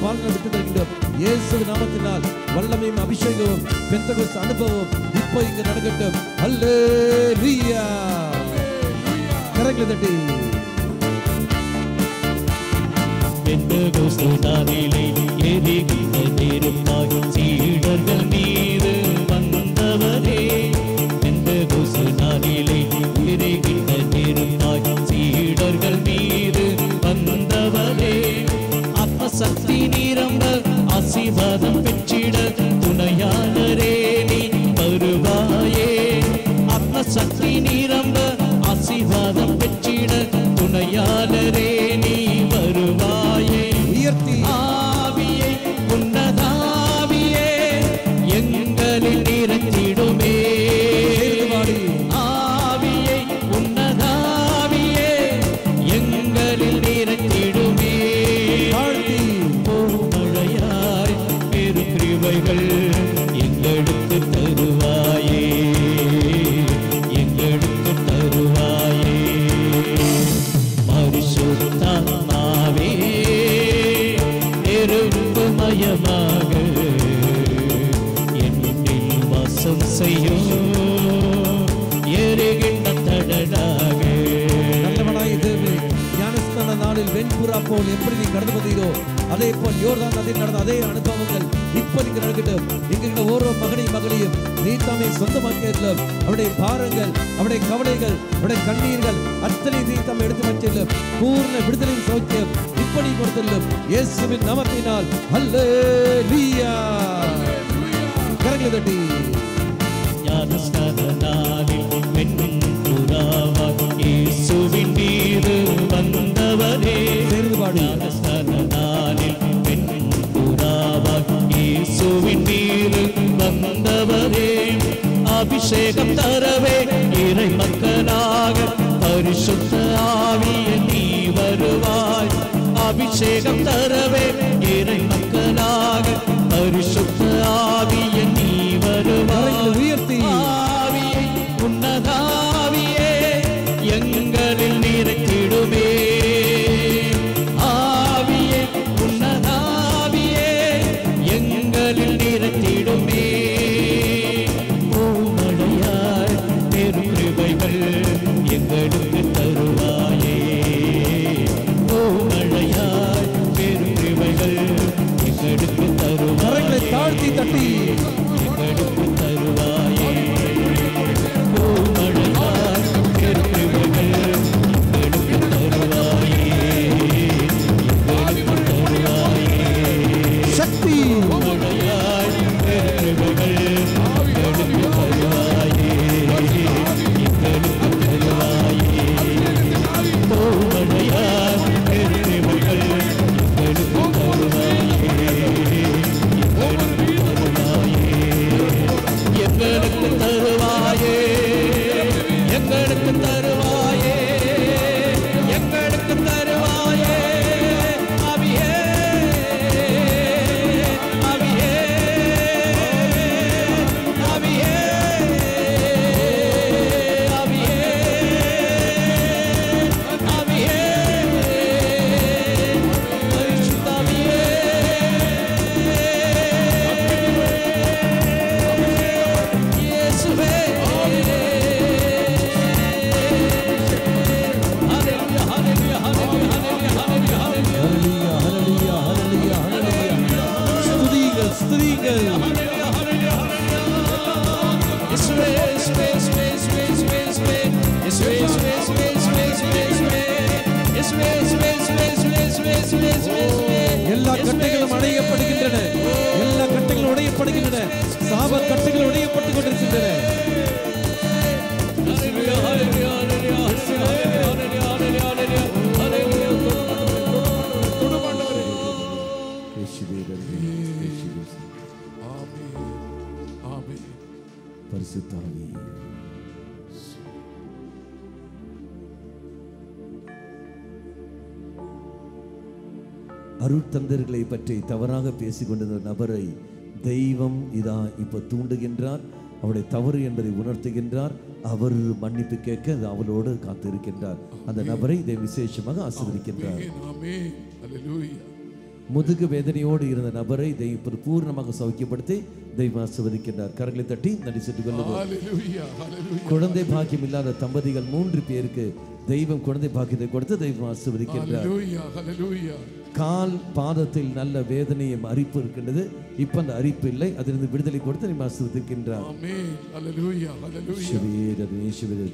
[SPEAKER 2] பாலனை விட்டு தருகின்றோம். இயேசு நாமத்தினால் வல்லமையும் அபிஷேகமும் பெத்தகோஸ்து அனுபவம் இப்போ இங்கு நடக்கட்டும். அல்லேலூயா. கரங்களை தட்டி
[SPEAKER 1] பெந்தகோஸ்து நாளிலே எரிகின்ற நெருப்பாய் சீடர்கள் மீது வந்தவரே. பெந்தகோஸ்து நாளிலே எரிகின்ற நெருப்பாய் சீடர்கள் மீது வந்தவரே. ஆத்மசக்தி நிரம்ப ஆசீர்வாதம் பெற்றிட துணையாளரே நீ வருவாயே. ஆத்மசக்தி நிரம்ப ஆசீர்வாதம் பெற்றிட துணையாளரே நீ வருவாயே.
[SPEAKER 2] உயர்த்தி
[SPEAKER 1] ஆவியை உன்னதாவியே எங்களில் நிறைத்திடுமே. ஆவியை உன்னதாவியே எங்களில் நிறைத்திடுமே. பூமழையாய் பெரும்
[SPEAKER 2] நாளில் வெண்புறா போல் எப்படி நீ கடந்து வந்தீரோ அதே போல் யோர்தான் நதியில் நடந்த அதே அனுபவங்கள் இப்ப நீங்க நடக்கட்டும். இங்க ஒவ்வொரு மகனையும் மகளையும் நீ தாமே சொந்தமாக்கியதிலும் அவருடைய பாரங்கள், அவருடைய கவலைகள், அவருடைய கண்ணீர்கள் அத்தனை நீ தாமே எடுத்து வச்சிலும் பூர்ண விடுதலை சௌக்கியம் இப்படி கொடுத்துள்ளும் இயேசுவின் நாமத்தினால். அல்லேலூயா. கரங்களை தட்டி
[SPEAKER 1] இயேசுவின் மீது வந்தவரே
[SPEAKER 2] சேர்ந்து பாடு.
[SPEAKER 1] இயேசுவின் மீது வந்தவரே அபிஷேகம் தரவே இறை மக்களாக பரிசுத்த ஆவியே நீ வருவாய். அபிஷேகம் தரவே இறை மக்களாக பரிசுத்த ஆவியே நீ வருவாய்.
[SPEAKER 2] உயர்த்தி
[SPEAKER 1] ஆவியை உன்னதாவியே எங்களில் நிறைத்திடுமே. ஆவியை உன்னதாவியே எங்களில் நிறைத்திடுமே. பூமழையாய் பெருகிருபைகள் எங்களுக்கு தருவாயே. பூமழையாய் பெருகிருபைகள் எங்களுக்கு தருவாயே.
[SPEAKER 2] தாழ்த்தி தட்டி
[SPEAKER 1] எங்களுக்கு தருவாயே. பூமழையாய் பெருகிருபைகள் எங்களுக்கு தருவாயே. எங்களுக்கு தருவாயே.
[SPEAKER 2] சக்தி
[SPEAKER 1] பூமழையாய் பெருகிருபைகள் எங்களுக்கு தருவாயே. எங்களுக்கு தருவாயே. பூமழையாய் பெருகிருபைகள் எங்களுக்கு தருவாயே. எங்களுக்கு தருவாயே. எங்களுக்கு தருவாயே. எங்களுக்கு தருவாயே. ஆவியே ஆவியே ஆவியே ஆவியே ஆவியே பரிசுத்த ஆவியே. இயேசுவே ஹalleluya hallelujah hallelujah hallelujah hallelujah
[SPEAKER 2] ஹalleluya ஹalleluya ஹalleluya ஹalleluya. ஸ்துதிகள் ஸ்துதிகள்.
[SPEAKER 1] இயேசுவே இயேசுவே இயேசுவே இயேசுவே இயேசுவே இயேசுவே இயேசுவே இயேசுவே இயேசுவே இயேசுவே இயேசுவே இயேசுவே இயேசுவே.
[SPEAKER 2] எல்லா கட்டுகளும் அடையப்படுகின்றன. எல்லா கட்டுகளும் உடையப்படுகின்றன. சாப கட்டுகள் உடையப்பட்டுக் கொண்டிருக்கின்றன.
[SPEAKER 1] ஹalleluya hallelujah hallelujah hallelujah hallelujah hallelujah.
[SPEAKER 2] இயேசுவே வருகிறேன். இயேசுவே
[SPEAKER 3] ஆமென். ஆமென்.
[SPEAKER 2] பரிசுத்த ஆவி. அருட்தந்தர்களை பற்றி தவறாக பேசிக்கொண்டிருந்த நபரை தெய்வம் இதா இப்ப தூண்டுகின்றார். அவருடைய தவறு என்பதை உணர்த்துகின்றார். அவர் மன்னிப்பு கேட்க அவளோடு காத்திருக்கின்றார். அந்த நபரை இதை விசேஷமாக ஆசீர்வதிக்கின்றார்.
[SPEAKER 3] ஆமென். அல்லேலூயா.
[SPEAKER 2] முதுகு வேதனையோடு இருந்த நபரை தெய்வம் பூர்ணமாக சௌக்கியப்படுத்தி தெய்வம் ஆசீர்வதிக்கின்றார். கரங்களை தட்டி நன்றி செலுத்திக் கொள்ளுங்கள்.
[SPEAKER 3] அல்லேலூயா. அல்லேலூயா.
[SPEAKER 2] குழந்தை பாக்கியம் இல்லாத தம்பதிகள் 3 பேருக்கு தெய்வம் குழந்தை பாக்கியத்தை கொடுத்து தெய்வம் ஆசீர்வதிக்கின்றார்.
[SPEAKER 3] அல்லேலூயா. அல்லேலூயா.
[SPEAKER 2] கால் பாதத்தில் நல்ல வேதனையும் அரிப்பு இருக்கின்றது. இப்ப அந்த அரிப்பு இல்லை. அதிலிருந்து விடுதலை கொடுத்து நம்ம ஆசீர்வதிக்கின்றார்.
[SPEAKER 3] ஆமென். அல்லேலூயா. அல்லேலூயா.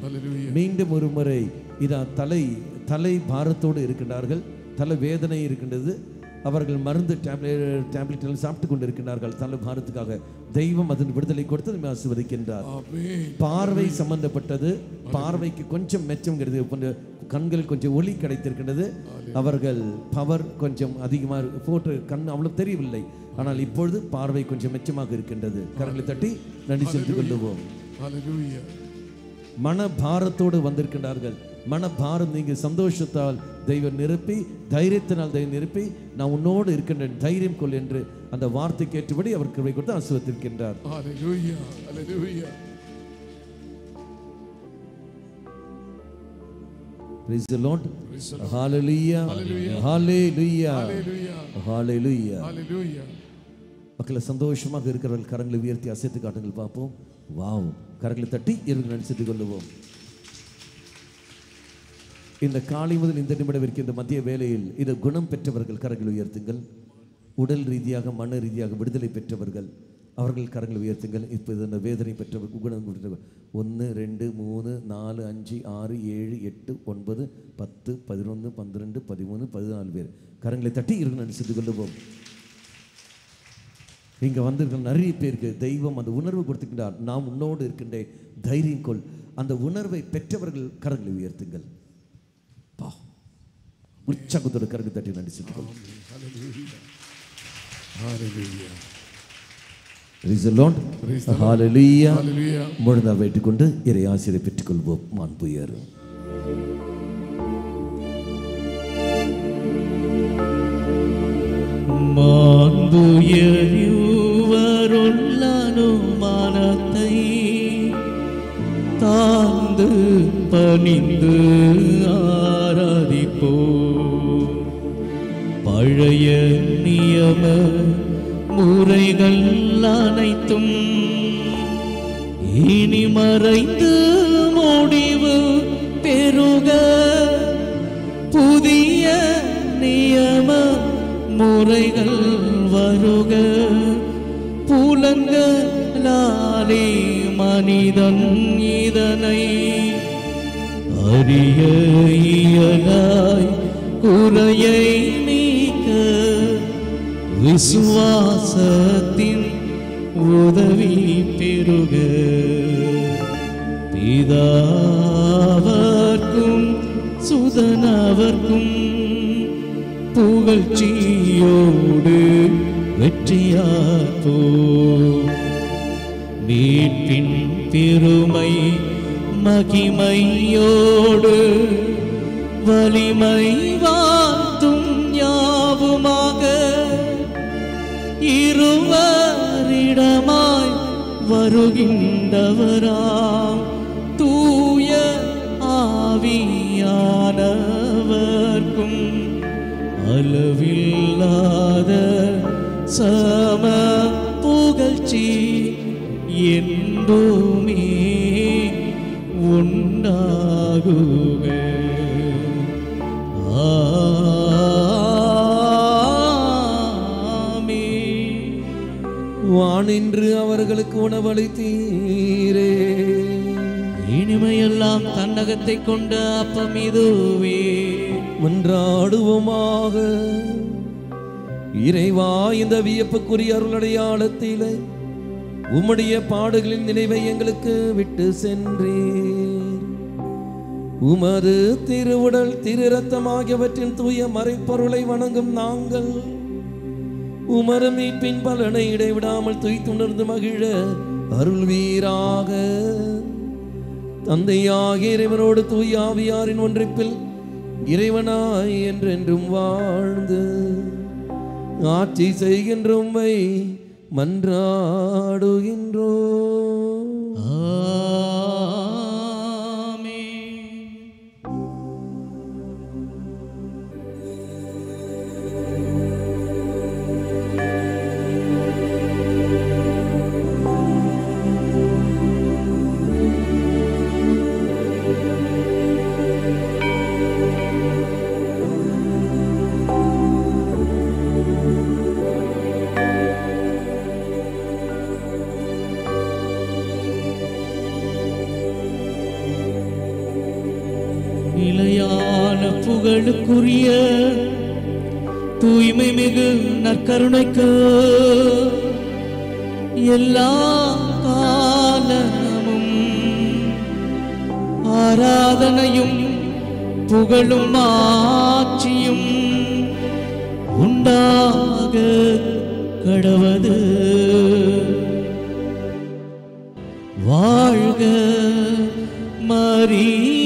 [SPEAKER 3] அல்லேலூயா.
[SPEAKER 2] மீண்டும் ஒரு முறை இதா தலை பாரத்தோடு இருக்கின்றார்கள். தலை வேதனை இருக்கின்றது. அவர்கள் மருந்து டேப்லெட் சாப்பிட்டு கொண்டு இருக்கின்றார்கள். தலை பாரத்துக்காக தெய்வம் அதன் விடுதலை கொடுத்து நம்ம ஆசீர்வதிக்கின்றார்.
[SPEAKER 3] ஆமென்.
[SPEAKER 2] பார்வை சம்பந்தப்பட்டது. பார்வைக்கு கொஞ்சம் மெச்சம்ங்கிறது. கண்கள் கொஞ்சம் ஒளி கிடைத்திருக்கின்றது. அவர்கள் பவர் கொஞ்சம் அதிகமாக போட்டு கண் அவ்வளவு தெரியவில்லை. ஆனால் இப்பொழுது பார்வை கொஞ்சம் மெச்சமாக இருக்கின்றது. கரங்களை தட்டி நன்றி செலுத்திக் கொள்ளுவோம்.
[SPEAKER 3] அல்லேலூயா.
[SPEAKER 2] மன பாரத்தோடு வந்திருக்கின்றார்கள். மன பாரம் நீங்க சந்தோஷத்தால் தெய்வம் நிரப்பி, தைரியத்தினால் தெய்வம் நிரப்பி, நான் உன்னோடு இருக்கின்றேன், தைரியம் கொள் என்று அந்த வார்த்தை கேட்டபடி அவர் கிருபை கொடுத்து ஆசீர்வதிக்கின்றார்.
[SPEAKER 3] அல்லேலூயா. அல்லேலூயா.
[SPEAKER 2] Praise the Lord. Hallelujah. Hallelujah. Hallelujah.
[SPEAKER 3] Hallelujah.
[SPEAKER 2] மக்களை சந்தோஷமாக இருக்கிறவர்கள் கரங்களை உயர்த்தி அசைத்து காட்டுங்கள் பார்ப்போம். வாவ். கரங்களை தட்டி இருந்து நடிச்சிட்டு கொள்ளுவோம். இந்த காலை முதல் இந்த நிமிடம் வரைக்கும் இந்த மத்திய வேளையில் இது குணம் பெற்றவர்கள் கரங்களை உயர்த்துங்கள். உடல் ரீதியாக மன ரீதியாக விடுதலை பெற்றவர்கள் அவர்கள் கரங்களை உயர்த்துங்கள். இப்போ இந்த வேதனை பெற்றவர்கள் குணம் பெற்றவர்கள் 1 2 3 4 5 6 7 8 9 10 11 12 13 14 பேர் கரங்களை தட்டி இருக்க சென்று கொள்ளுவோம். இங்கே வந்திருக்கிற நிறைய பேருக்கு தெய்வம் அந்த உணர்வு கொடுத்துக்கின்றார். நாம் உன்னோடு இருக்கின்ற தைரியம் கொள். அந்த உணர்வை பெற்றவர்கள் கரங்களை உயர்த்துங்கள். உற்சாகத்தோடு கரங்களை தட்டி நன்றி சென்று கொள்ளும். முழுதாக வைத்துக் கொண்டு இறை ஆசிரியை பெற்றுக் கொள்வோம். மாண்புயர்
[SPEAKER 1] மானத்தை தாழ்ந்து பணிந்து ஆராதிப்போ. பழைய நியம முறைகள் அனைத்தும் இனி மறைந்து முடிவு பெருக. புதிய நியம முறைகள் வருக. புலங்களாலே மனிதன் இதனை அறிய இயலாய். குறையை நீக்க விசுவாசத்தின் உதவி பெருக. பிதாவர்க்கும் சுதனவர்க்கும் புகழ்ச்சியோடு வெற்றியாப்போ. மீட்பின் பெருமை மகிமையோடு வலிமை வாழ்த்தும் யாவுமாக. இருவரிடமாய் வருகின்றவராம் தூய ஆவியானவர்க்கும் அளவில்லாத சம புகழ்ச்சி என்றுமே உண்டாகுக.
[SPEAKER 2] வானின்று அவர்களுக்கு உணவளித்தீரே.
[SPEAKER 1] இனிமையெல்லாம் தன்னகத்தை கொண்ட அப்பம் இதுவே.
[SPEAKER 2] மன்றாடுவோமாக. இறைவா, இந்த வியப்புக்குரிய அருளடையாளத்திலே உம்முடைய பாடுகளின் நினைவை எங்களுக்கு விட்டு சென்றீர். உமது திருவுடல் திரு ரத்தம் ஆகியவற்றின் தூய மறைப்பொருளை வணங்கும் நாங்கள் உமது மீட்பின் பலனை இடைவிடாமல் துய்த்துணர்ந்து மகிழ அருள்வீராக. தந்தையாகிய இறைவனோடு தூய ஆவியாரின் ஒன்றிப்பில் இறைவனாய் என்றென்றும் வாழ்ந்து ஆட்சி செய்கின்றோம் மன்றாடுகின்றோம்.
[SPEAKER 1] நிலையான புகழுக்குரிய தூய்மை மிகு நற்கருணைக்கு எல்லா காலமும் ஆராதனையும் புகழும் ஆட்சியும் உண்டாக கடவது. வாழ்க மரியே